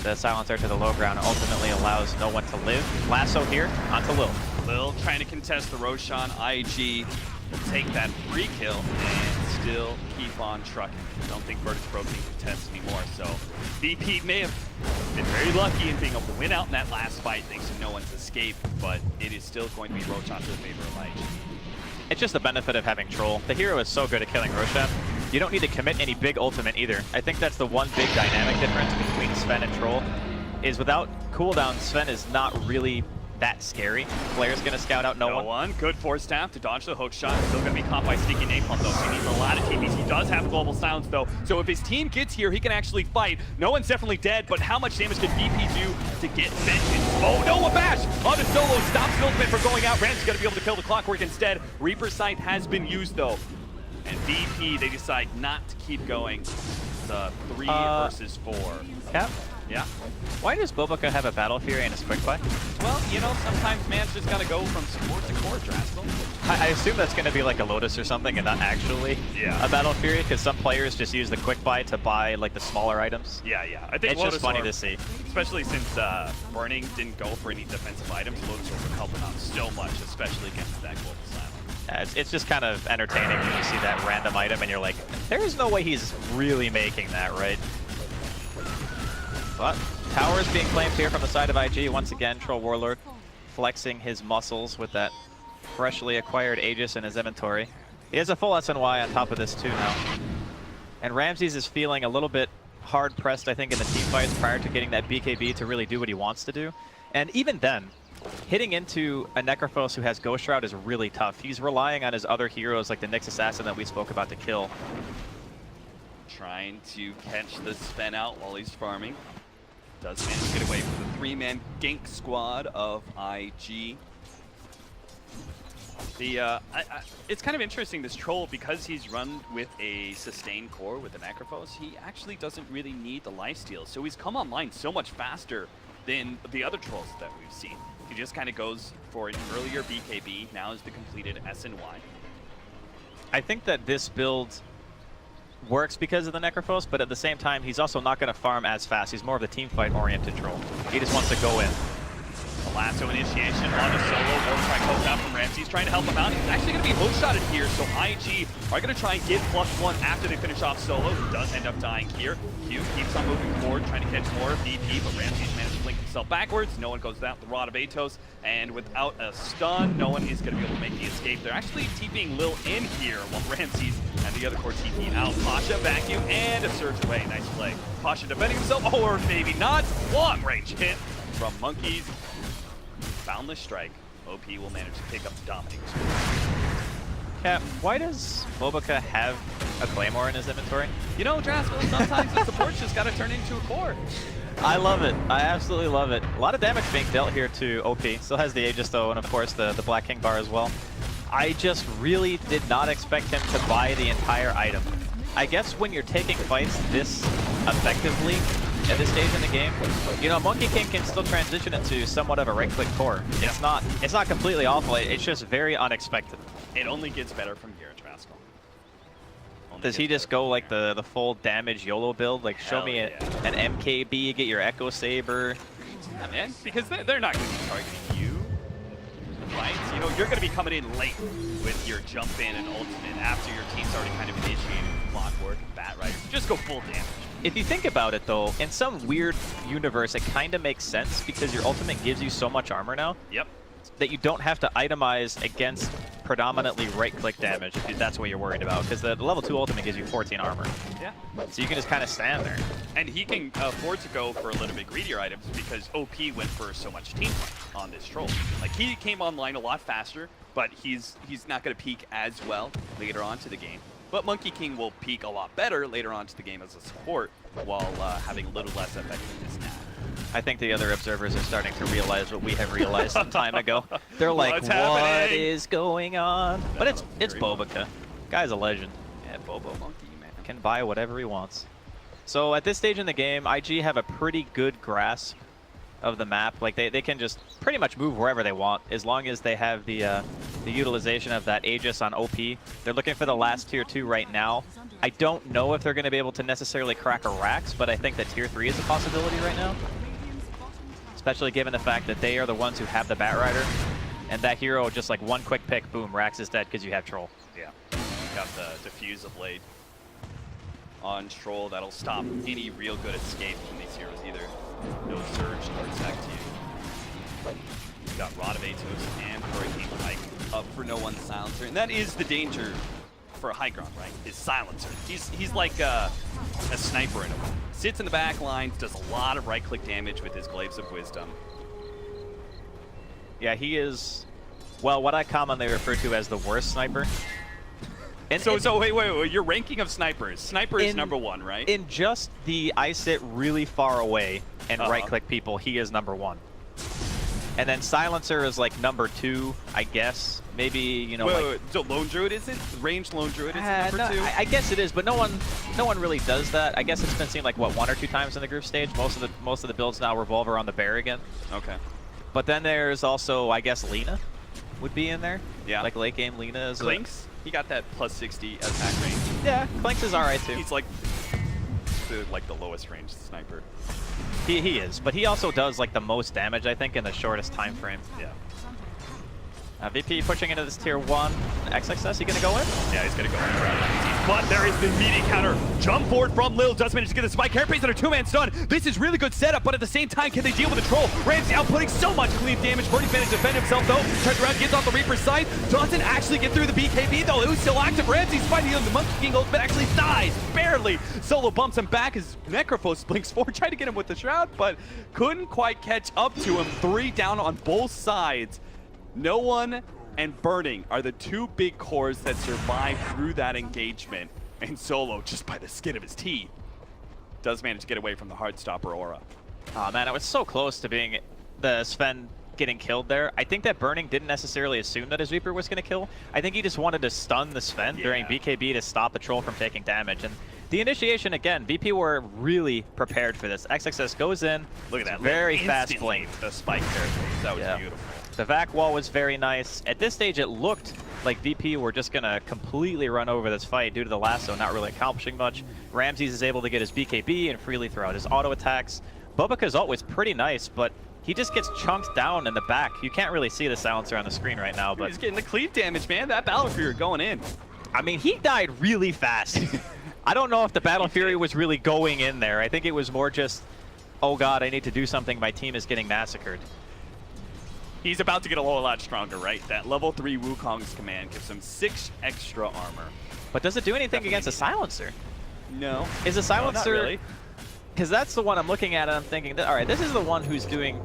the silencer to the low ground and ultimately allows no one to live. Lasso here onto Lil. Lil trying to contest the Roshan. IG will take that free kill and still keep on trucking. Don't think Virtus.pro can contest anymore, so VP may have been very lucky in being able to win out in that last fight thanks to no one's escape, but it is still going to be Roshan to the favor of IG. It's just the benefit of having Troll. The hero is so good at killing Roshan. You don't need to commit any big ultimate either. I think that's the one big dynamic difference between Sven and Troll, is without cooldown, Sven is not really that scary. Player's gonna scout out no one. Good force staff to dodge the hook shot. Still gonna be caught by sneaky napalm though. So he needs a lot of TPs. He does have global silence though. So if his team gets here, he can actually fight. No one's definitely dead, but how much damage can VP do to get vengeance? Oh no, a bash on a solo. Stops Milkman from going out. Ramsey's gonna be able to kill the Clockwork instead. Reaper Sight has been used though. And VP, they decide not to keep going. The 3 versus 4. Cap? Yeah. Why does Boboka have a Battle Fury and his quick play? Well, you know, sometimes man's just gotta go from support to core, Draskell. I assume that's going to be like a Lotus or something and not actually a Battle Fury, because some players just use the quick buy to buy like the smaller items. Yeah. I think it's just funny to see. Especially since Burning didn't go for any defensive items, Lotus would help him out so much, especially against that global silence. It's just kind of entertaining when you see that random item and you're like, there's no way he's really making that, right? But tower is being claimed here from the side of IG. Once again, Troll Warlord flexing his muscles with that freshly acquired Aegis in his inventory. He has a full SNY on top of this too now. And Ramses is feeling a little bit hard pressed, I think, in the team fights prior to getting that BKB to really do what he wants to do. And even then, hitting into a Necrophos who has Ghost Shroud is really tough. He's relying on his other heroes like the Nyx Assassin that we spoke about to kill. Trying to catch the Sven out while he's farming. Does manage to get away from the 3-man gank squad of IG. It's kind of interesting, this Troll, because he's run with a sustained core with the Necrophos, he actually doesn't really need the lifesteal. So he's come online so much faster than the other Trolls that we've seen. He just kind of goes for an earlier BKB, now is the completed SNY. I think that this build works because of the Necrophos, but at the same time, he's also not going to farm as fast. He's more of the team fight oriented Troll. He just wants to go in. The lasso initiation on a solo. Warstrike goes out from Ramsey. He's trying to help him out. He's actually going to be hook-shotted here, so IG are going to try and get +1 after they finish off solo. He does end up dying here. Q keeps on moving forward, trying to catch more VP, but Ramsey's managed to blink himself backwards. No one goes out the Rod of Atos, and without a stun, no one is going to be able to make the escape. They're actually TPing Lil in here while Ramsey's and the other core TP out. Pasha vacuum and a surge away. Nice play. Pasha defending himself, or maybe not. Long range hit from Monkeys. Boundless strike. OP will manage to pick up the dominating score. Cap, why does Boboka have a Claymore in his inventory? You know, Draskell, sometimes the support's just got to turn into a core. I love it. I absolutely love it. A lot of damage being dealt here to OP. Still has the Aegis though, and of course the Black King bar as well. I just really did not expect him to buy the entire item. I guess when you're taking fights this effectively at this stage in the game, you know, Monkey King can still transition into somewhat of a right-click core. It's not completely awful. It's just very unexpected. It only gets better from here, Draskell. Does he just go like the full damage YOLO build? Like show me an MKB, get your Echo Saber. Yeah, man, because they're not going to be targeting you, right? So, you know, you're going to be coming in late with your jump in and ultimate after your team's already kind of initiated Clockwork and Bat Riders. Just go full damage. If you think about it though, in some weird universe, it kind of makes sense because your ultimate gives you so much armor now. Yep. That you don't have to itemize against predominantly right-click damage if that's what you're worried about, because the level 2 ultimate gives you 14 armor. Yeah. So you can just kind of stand there. And he can afford to go for a little bit greedier items because OP went for so much team fight on this Troll. Like, he came online a lot faster, but he's not going to peak as well later on to the game. But Monkey King will peak a lot better later on to the game as a support while having a little less effectiveness now. I think the other observers are starting to realize what we have realized some time ago. They're like, what is going on? But it's Boboka. Guy's a legend. Yeah, Bobo Monkey, man. Can buy whatever he wants. So at this stage in the game, IG have a pretty good grasp of the map. Like they can just pretty much move wherever they want as long as they have the utilization of that Aegis on OP. They're looking for the last tier 2 right now. I don't know if they're going to be able to necessarily crack a Rax, but I think that tier 3 is a possibility right now. Especially given the fact that they are the ones who have the Batrider. And that hero, just like one quick pick, boom, Rax is dead because you have Troll. Yeah, you got the Diffuse of Blade on Troll. That'll stop any real good escape from these heroes either. No Surge or attack to you. You've got Rod of Atos and Hurricane Pike up for no one Silencer. And that is the danger for a high ground, right? Is Silencer. He's like a sniper in a way. Sits in the back lines, does a lot of right-click damage with his Glaives of Wisdom. Yeah, he is, well, what I commonly refer to as the worst sniper. And, so wait, your ranking of snipers. Sniper is number 1, right? In just the I sit really far away and right-click people, he is number 1. And then Silencer is like number 2, I guess. Maybe, you know, wait, so Lone Druid isn't? Ranged Lone Druid isn't number 2? I guess it is, but no one really does that. I guess it's been seen like, what, 1 or 2 times in the group stage? Most of the builds now revolve around the bear again. Okay. But then there's also, I guess, Lina would be in there. Yeah. Like late game Lina is Clinks, he got that plus 60 attack range. Yeah, Clinks is alright too. He's like the lowest range sniper. He is, but he also does like the most damage, I think, in the shortest time frame. Yeah. VP pushing into this tier 1. XXS, he gonna go in? Yeah, he's gonna go in. But there is the immediate counter. Jump forward from Lil. Does manage to get the spike. Carapace under 2-man stun. This is really good setup, but at the same time, can they deal with the Troll? Ramsey outputting so much cleave damage. Birdie's managed to defend himself though. Turns around, gets off the Reaper's side. Doesn't actually get through the BKB though. It was still active. Ramsey's fighting the Monkey King ult, but actually dies. Barely. Solo bumps him back as Necrophos blinks forward. Tried to get him with the Shroud, but couldn't quite catch up to him. 3 down on both sides. No one and Burning are the 2 big cores that survive through that engagement. And Solo, just by the skin of his teeth, does manage to get away from the Heartstopper aura. Oh man, it was so close to being the Sven getting killed there. I think that Burning didn't necessarily assume that his Reaper was going to kill. I think he just wanted to stun the Sven during BKB to stop the Troll from taking damage. And the initiation, again, VP were really prepared for this. XXS goes in. Look at that. Very fast blink. The spike there. That was beautiful. The vac wall was very nice. At this stage, it looked like VP were just going to completely run over this fight due to the lasso not really accomplishing much. Ramses is able to get his BKB and freely throw out his auto attacks. Bobaka's ult was pretty nice, but he just gets chunked down in the back. You can't really see the Silencer on the screen right now, but he's getting the cleave damage, man. That Battle Fury going in. I mean, he died really fast. I don't know if the Battle Fury was really going in there. I think it was more just, oh god, I need to do something. My team is getting massacred. He's about to get a whole lot stronger, right? That level 3 Wukong's command gives him 6 extra armor. But does it do anything against a Silencer? No. Is a Silencer... No, not really. Because that's the one I'm looking at and I'm thinking, that, all right, this is the one who's doing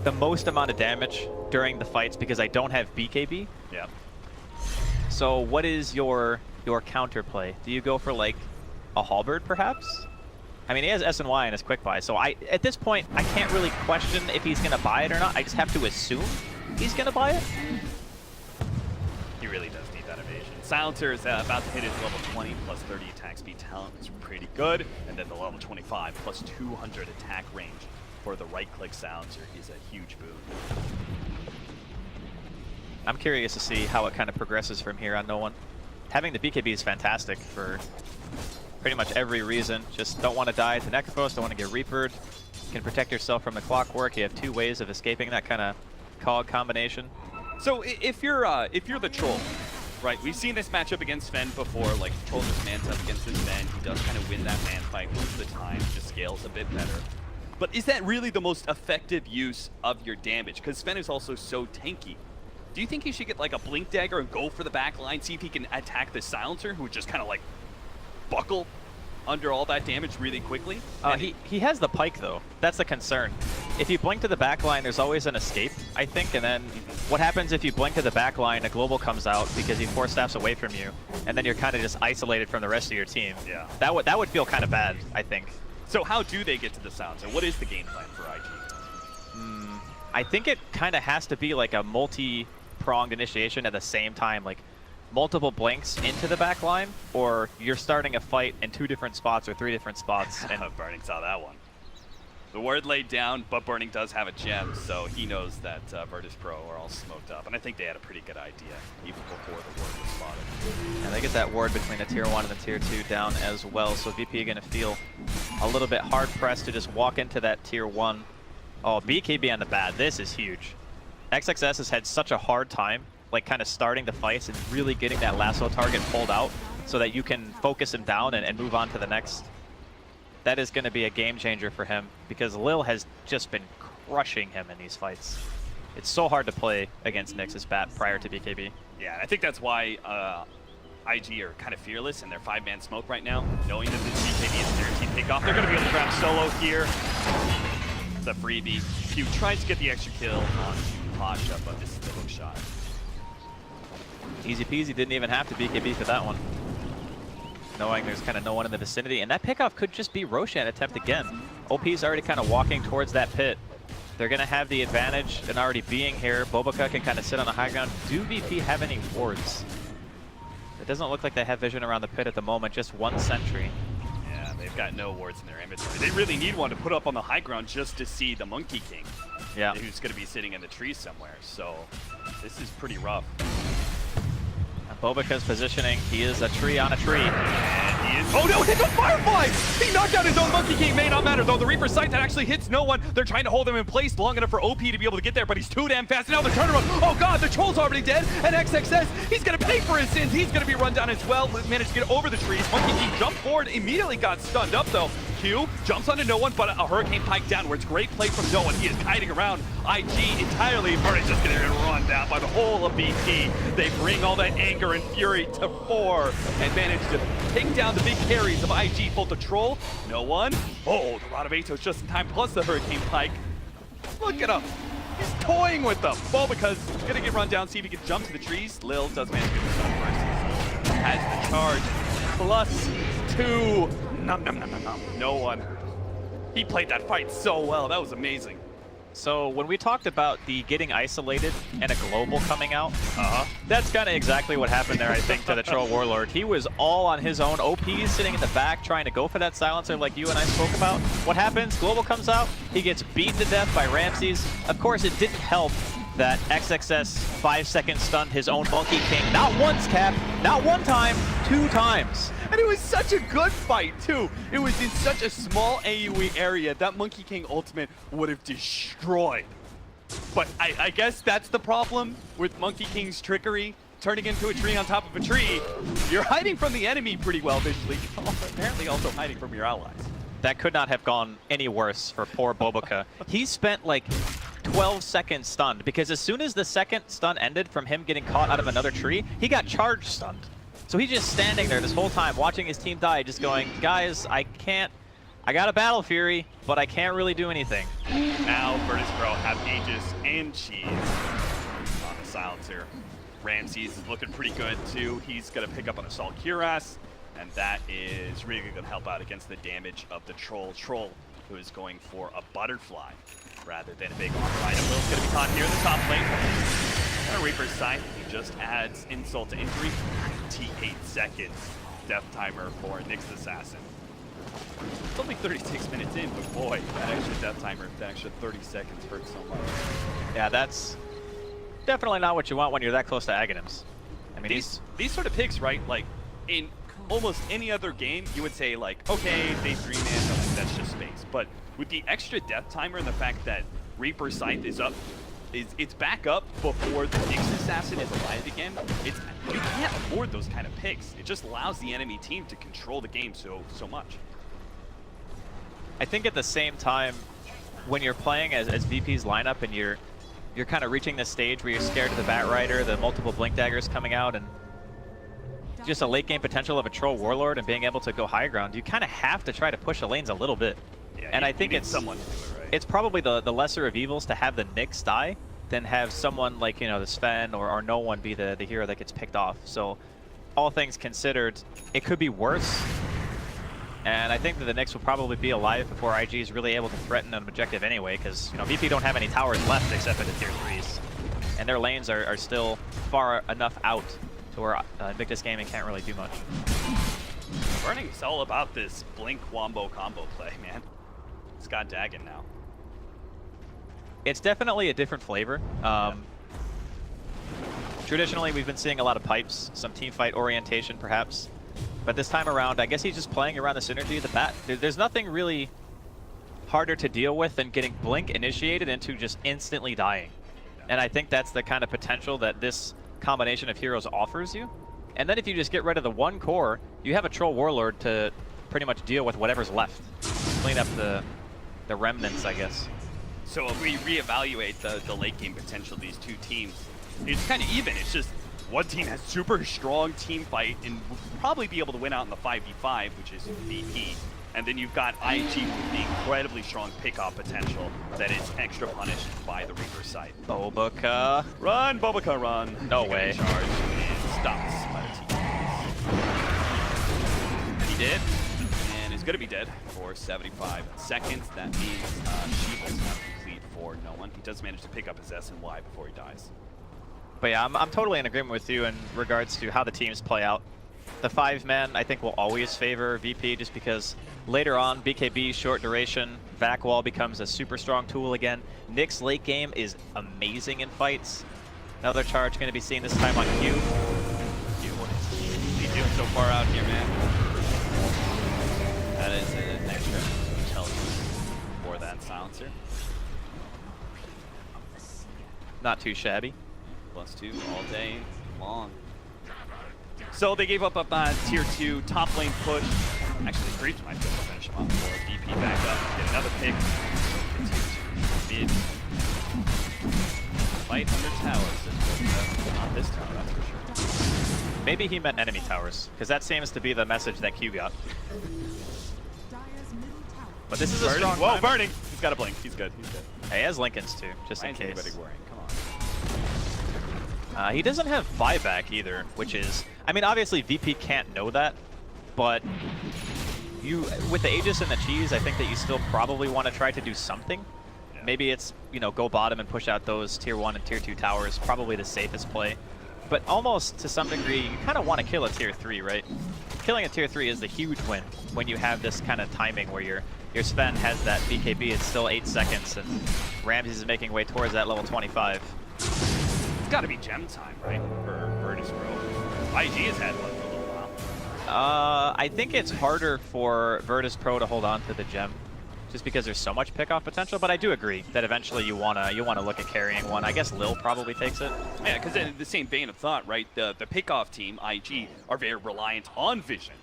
the most amount of damage during the fights because I don't have BKB. Yeah. So what is your counterplay? Do you go for like a Halberd perhaps? I mean, he has S&Y in his quick buy, so at this point, I can't really question if he's going to buy it or not. I just have to assume he's going to buy it. He really does need that evasion. Silencer is about to hit his level 20 plus 30 attack speed talent. It's pretty good. And then the level 25 plus 200 attack range for the right-click Silencer is a huge boon. I'm curious to see how it kind of progresses from here on No One. Having the BKB is fantastic for pretty much every reason. Just don't want to die to Necrophos, don't want to get Reapered. You can protect yourself from the clockwork. You have 2 ways of escaping that kind of cog combination. So if you're the Troll, right? We've seen this matchup against Sven before. Like Troll just mans up against this Sven. He does kind of win that man fight most of the time. Just scales a bit better. But is that really the most effective use of your damage? Because Sven is also so tanky. Do you think he should get like a Blink Dagger and go for the back line, see if he can attack the Silencer, who would just kind of like buckle under all that damage really quickly? He has the Pike though. That's the concern. If you blink to the back line, there's always an escape, I think, and then what happens if you blink to the back line, a global comes out because he 4 staffs away from you, and then you're kind of just isolated from the rest of your team. Yeah. That would feel kind of bad, I think. So how do they get to the Silencer? What is the game plan for IG? I think it kind of has to be like a multi-pronged initiation at the same time, like multiple blinks into the back line, or you're starting a fight in 2 different spots or 3 different spots. And Burning saw that one. The word laid down, but Burning does have a gem, so he knows that Virtus.pro are all smoked up. And I think they had a pretty good idea, even before the word was spotted. And they get that ward between the tier 1 and the tier 2 down as well, so VP are going to feel a little bit hard-pressed to just walk into that tier 1. Oh, BKB on the bad. This is huge. XXS has had such a hard time, like kind of starting the fights and really getting that lasso target pulled out so that you can focus him down and move on to the next. That is going to be a game changer for him because Lil has just been crushing him in these fights. It's so hard to play against Nyx's bat prior to BKB. Yeah, I think that's why IG are kind of fearless in their 5-man smoke right now, knowing that this BKB is guaranteed takeoff. They're going to be able to grab solo here. It's a freebie. Q tries to get the extra kill on Pasha, but this is the hook shot. Easy peasy, didn't even have to BKB for that one. Knowing there's kind of no one in the vicinity, and that pickoff could just be Roshan attempt again. OP's already kind of walking towards that pit. They're going to have the advantage in already being here. Boboka can kind of sit on the high ground. Do VP have any wards? It doesn't look like they have vision around the pit at the moment, just one sentry. Yeah, they've got no wards in their inventory. They really need one to put up on the high ground just to see the Monkey King. Yeah. Who's going to be sitting in the tree somewhere. So this is pretty rough. Boboka's positioning. He is a tree on a tree. And he is... Oh no, hit on Firefly! He knocked out his own Monkey King. May not matter though. The Reaper's sight that actually hits no one. They're trying to hold him in place long enough for OP to be able to get there, but he's too damn fast. And now the turnaround. Oh god, the Troll's already dead. And XXS, he's going to pay for his sins. He's going to be run down as well. Managed to get over the trees. Monkey King jumped forward, immediately got stunned up though. Q jumps onto no one, but a Hurricane Pike downwards. Great play from no one. He is kiting around IG entirely. Birdie's just going to get run down by the whole of BP. They bring all that anger and fury to 4 and manage to take down the big carries of IG. Both the Troll, no one. Oh, the Rod of Atos just in time, plus the Hurricane Pike. Look at him. He's toying with them. Well, because he's going to get run down, see if he can jump to the trees. Lil does manage to get the shot first. Has the charge. +2. Nom, nom, nom, nom, nom. No one. He played that fight so well. That was amazing. So when we talked about the getting isolated and a global coming out, that's kind of exactly what happened there, I think, to the Troll Warlord. He was all on his own. OP sitting in the back trying to go for that silencer like you and I spoke about. What happens? Global comes out. He gets beaten to death by Ramses. Of course, it didn't help that XXS 5-second stunned his own Monkey King. Not once, Cap. Not one time. 2 times. And it was such a good fight, too. It was in such a small AoE area that Monkey King ultimate would have destroyed. But I guess that's the problem with Monkey King's trickery. Turning into a tree on top of a tree. You're hiding from the enemy pretty well visually. Apparently also hiding from your allies. That could not have gone any worse for poor Boboka. He spent like 12 seconds stunned because as soon as the second stun ended from him getting caught out of another tree, he got charge stunned. So he's just standing there this whole time watching his team die, just going, guys, I got a Battle Fury, but I can't really do anything. Now Virtus.pro have Aegis and Cheese on the silencer. Ramses is looking pretty good too. He's gonna pick up an Assault Cuirass, and that is really gonna help out against the damage of the Troll. Troll, who is going for a Butterfly rather than a big offer item. Will's gonna be caught here in the top lane. And a Reaper's Sight, he just adds insult to injury. 28 seconds death timer for Nyx Assassin. It's only 36 minutes in, but boy, that extra death timer, that extra 30 seconds hurts so much. Yeah, that's definitely not what you want when you're that close to Aghanims. I mean, these sort of picks, right? Like in almost any other game, you would say like, okay, they 3-man, that's just space. But with the extra death timer and the fact that Reaper's Sight is up, it's back up before the Nyx Assassin is alive again. You can't afford those kind of picks. It just allows the enemy team to control the game so much. I think at the same time, when you're playing as VP's lineup and you're kind of reaching this stage where you're scared of the Bat Rider, the multiple Blink Daggers coming out, and just a late game potential of a Troll Warlord and being able to go high ground, you kind of have to try to push the lanes a little bit. Yeah, and I think it's someone to do it, right? It's probably the lesser of evils to have the Nyx die than have someone like, you know, the Sven or no one be the hero that gets picked off. So all things considered, it could be worse. And I think that the Nyx will probably be alive before IG is really able to threaten an objective anyway, because, you know, VP don't have any towers left except for the tier 3s. And their lanes are still far enough out to where Invictus Gaming can't really do much. Burning is all about this Blink Wombo combo play, man. got Dagon now. It's definitely a different flavor. Traditionally, we've been seeing a lot of pipes, some team fight orientation perhaps. But this time around, I guess he's just playing around the synergy of the bat. There's nothing really harder to deal with than getting Blink initiated into just instantly dying. And I think that's the kind of potential that this combination of heroes offers you. And then if you just get rid of the one core, you have a Troll Warlord to pretty much deal with whatever's left. Clean up the remnants, I guess. So if we reevaluate the late game potential of these two teams, it's kind of even. It's just one team has super strong team fight and will probably be able to win out in the 5v5, which is VP. And then you've got IG with the incredibly strong pickoff potential that is extra punished by the Reaper side. Bobuka. Run, Bobuka, run. No way. Charge and stops by the team. He did, and is going to be dead for 75 seconds. That means Sheeva's now complete for no one. He does manage to pick up his S and Y before he dies. But yeah, I'm totally in agreement with you in regards to how the teams play out. The 5-man, I think, will always favor VP just because later on, BKB, short duration, vac wall becomes a super strong tool again. Nick's late game is amazing in fights. Another charge going to be seen this time on Q. What is he doing so far out here, man? That is an extra intelligence for that silencer. Not too shabby. +2 all day long. So they gave up a tier 2 top lane push. Actually, Creeps might be able to finish him up. Or DP back up, get another pick. Tier 2 mid. Fight under towers. Not this tower, that's for sure. Maybe he meant enemy towers, because that seems to be the message that Q got. But this is a strong Whoa, time. burning! He's got a blink. He's good. He's good. He has Lincolns too, just in case. Anybody worrying? Come on. He doesn't have buyback either, which is, I mean, obviously VP can't know that, but you, with the Aegis and the cheese, I think that you still probably want to try to do something. Yeah. Maybe it's, you know, go bottom and push out those tier 1 and tier 2 towers, probably the safest play. But almost to some degree, you kind of want to kill a tier 3, right? Killing a tier 3 is the huge win when you have this kind of timing where your Sven has that BKB, it's still 8 seconds, and Ramses is making way towards that level 25. It's got to be gem time, right, for Virtus.pro. IG has had one for a little while. I think it's harder for Virtus.pro to hold on to the gem, just because there's so much pickoff potential. But I do agree that eventually you wanna look at carrying one. I guess Lil probably takes it. Yeah, because in the same vein of thought, right, the pickoff team, IG, are very reliant on vision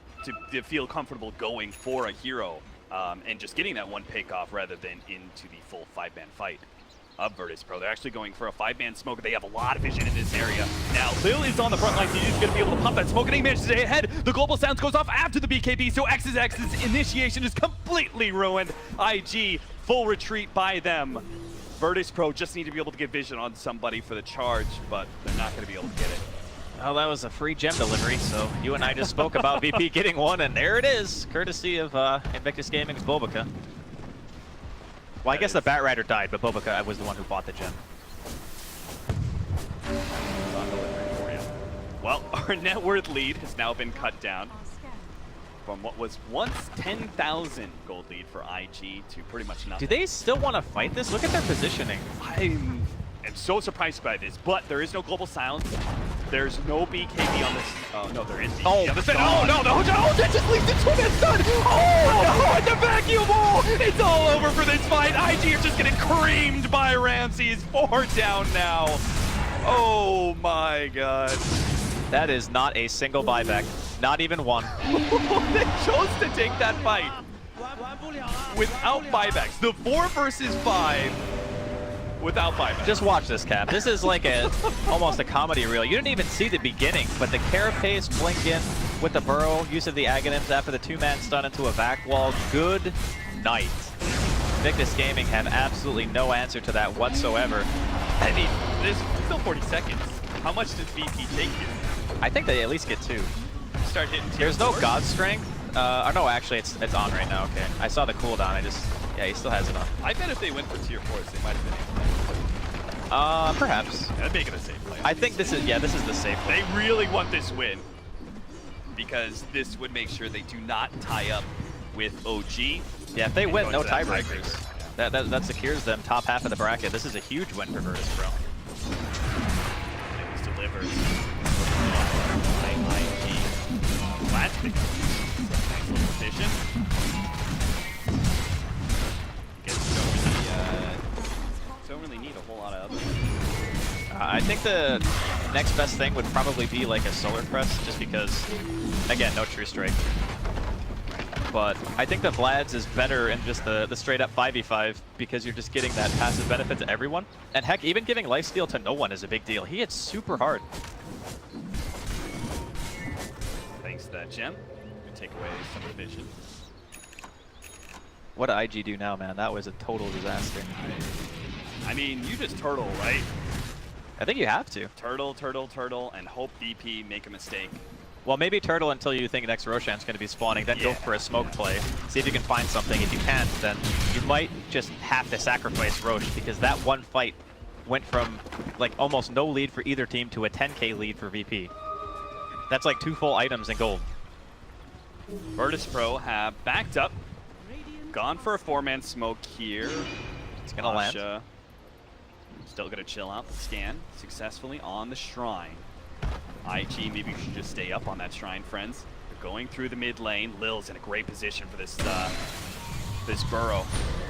to feel comfortable going for a hero and just getting that one pickoff rather than into the full 5-man fight of Virtus.pro. They're actually going for a 5-man smoke. They have a lot of vision in this area. Now, Lil is on the front line, so he's going to be able to pop that smoke, and he manages to stay ahead. The global sounds goes off after the BKB, so X's initiation is completely ruined. IG, full retreat by them. Virtus.pro just need to be able to get vision on somebody for the charge, but they're not going to be able to get it. Well, that was a free gem delivery, so you and I just spoke about VP getting one, and there it is, courtesy of Invictus Gaming's Bobuka. Well, I guess the Batrider died, but Bobuka was the one who bought the gem. Well, our net worth lead has now been cut down from what was once 10,000 gold lead for IG to pretty much nothing. Do they still want to fight this? Look at their positioning. I am so surprised by this, but there is no global silence. There's no BKB on this. Oh, no, there is BKB on this. Oh, no, no, no, that just leads into a stun. Oh, no, and the vacuum wall. It's all over for this fight. IG are just getting creamed by Ramses. 4 down now. Oh, my God. That is not a single buyback. Not even one. They chose to take that fight without buybacks. The 4 versus 5 without buybacks. Just watch this, Cap. This is like almost a comedy reel. You didn't even see the beginning, but the carapace blink in with the burrow, use of the Aghanims after the 2-man stun into a vac wall. Good night. Invictus Gaming have absolutely no answer to that whatsoever. I mean, there's still 40 seconds. How much does VP take you? I think they at least get 2. Start hitting There's no God Strength. Or no, actually, it's on right now. Okay, I saw the cooldown. Yeah, he still has it on. I bet if they went for tier 4s, they might have been able to. Perhaps. Yeah, that'd make it a safe play. I think this is the safe play. They really want this win because this would make sure they do not tie up with OG. Yeah, if they win, no going to that tiebreakers. That secures them top half of the bracket. This is a huge win for Virtus.pro. Things delivers. Flat. Nice little position. Guess don't really need a whole lot of other. I think the next best thing would probably be like a Solar Crest, just because, again, no True Strike. But I think the Vlad's is better in just the straight up 5v5 because you're just getting that passive benefit to everyone. And heck, even giving lifesteal to no one is a big deal. He hits super hard. Thanks to that gem. Take away some vision. What did IG do now, man? That was a total disaster. I mean, you just turtle, right? I think you have to. Turtle, turtle, turtle, and hope VP make a mistake. Well, maybe turtle until you think next Roshan's going to be spawning, then go for a smoke play. See if you can find something. If you can't, then you might just have to sacrifice Rosh, because that one fight went from like almost no lead for either team to a 10k lead for VP. That's like 2 full items in gold. Virtus.pro have backed up, gone for a 4-man smoke here. It's going to land. Still going to chill out the scan successfully on the shrine. IG, maybe you should just stay up on that shrine, friends. They're going through the mid lane. Lil's in a great position for this this burrow.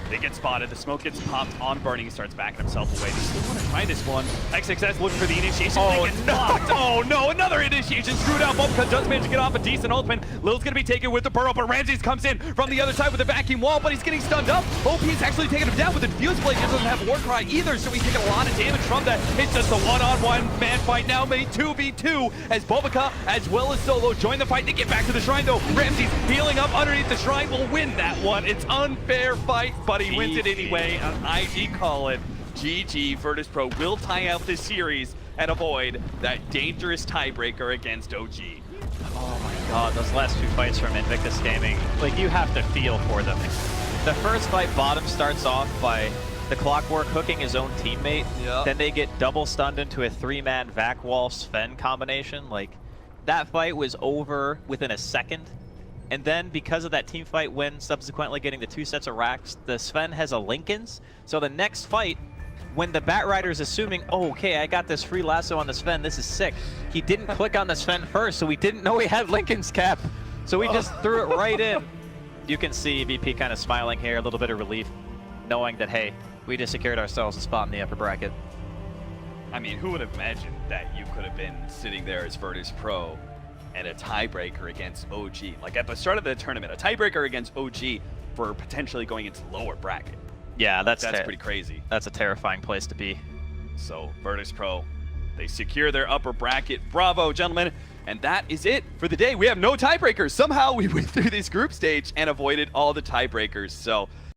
They get spotted. The smoke gets popped on Burning. He starts backing himself away. They still want to try this one. XXS looking for the initiation. Oh, no! Oh, no! Another initiation screwed out. Bubka does manage to get off a decent ultimate. Lil's going to be taken with the burrow, but Ramses comes in from the other side with a vacuum wall, but he's getting stunned up. OP is actually taking him down with the Diffuse Blade. He doesn't have Warcry either, so he's taking a lot of damage from that. It's just a one-on-one man fight now, made 2v2 as Bubka as well as Solo join the fight. They get back to the shrine, though. Ramses healing up underneath the shrine will win that one. It's unfair fight, but he wins it anyway. An IG call it. GG. Virtus.pro will tie out this series and avoid that dangerous tiebreaker against OG. Oh my god, those last 2 fights from Invictus Gaming, like, you have to feel for them. The first fight, Bottom starts off by the Clockwork hooking his own teammate. Yep. Then they get double stunned into a 3-man Vac Wall Sven combination. Like, that fight was over within a second. And then, because of that team fight win, subsequently getting the 2 sets of racks, the Sven has a Linken's. So the next fight, when the Batrider's assuming, oh, okay, I got this free lasso on the Sven, this is sick. He didn't click on the Sven first, so we didn't know he had Linken's cap. So we just threw it right in. You can see VP kind of smiling here, a little bit of relief, knowing that, hey, we just secured ourselves a spot in the upper bracket. I mean, who would have imagined that you could have been sitting there as Virtus.pro and a tiebreaker against OG? Like, at the start of the tournament, a tiebreaker against OG for potentially going into lower bracket. Yeah, that's pretty crazy. That's a terrifying place to be. So, Virtus.pro, they secure their upper bracket. Bravo, gentlemen. And that is it for the day. We have no tiebreakers. Somehow we went through this group stage and avoided all the tiebreakers. So,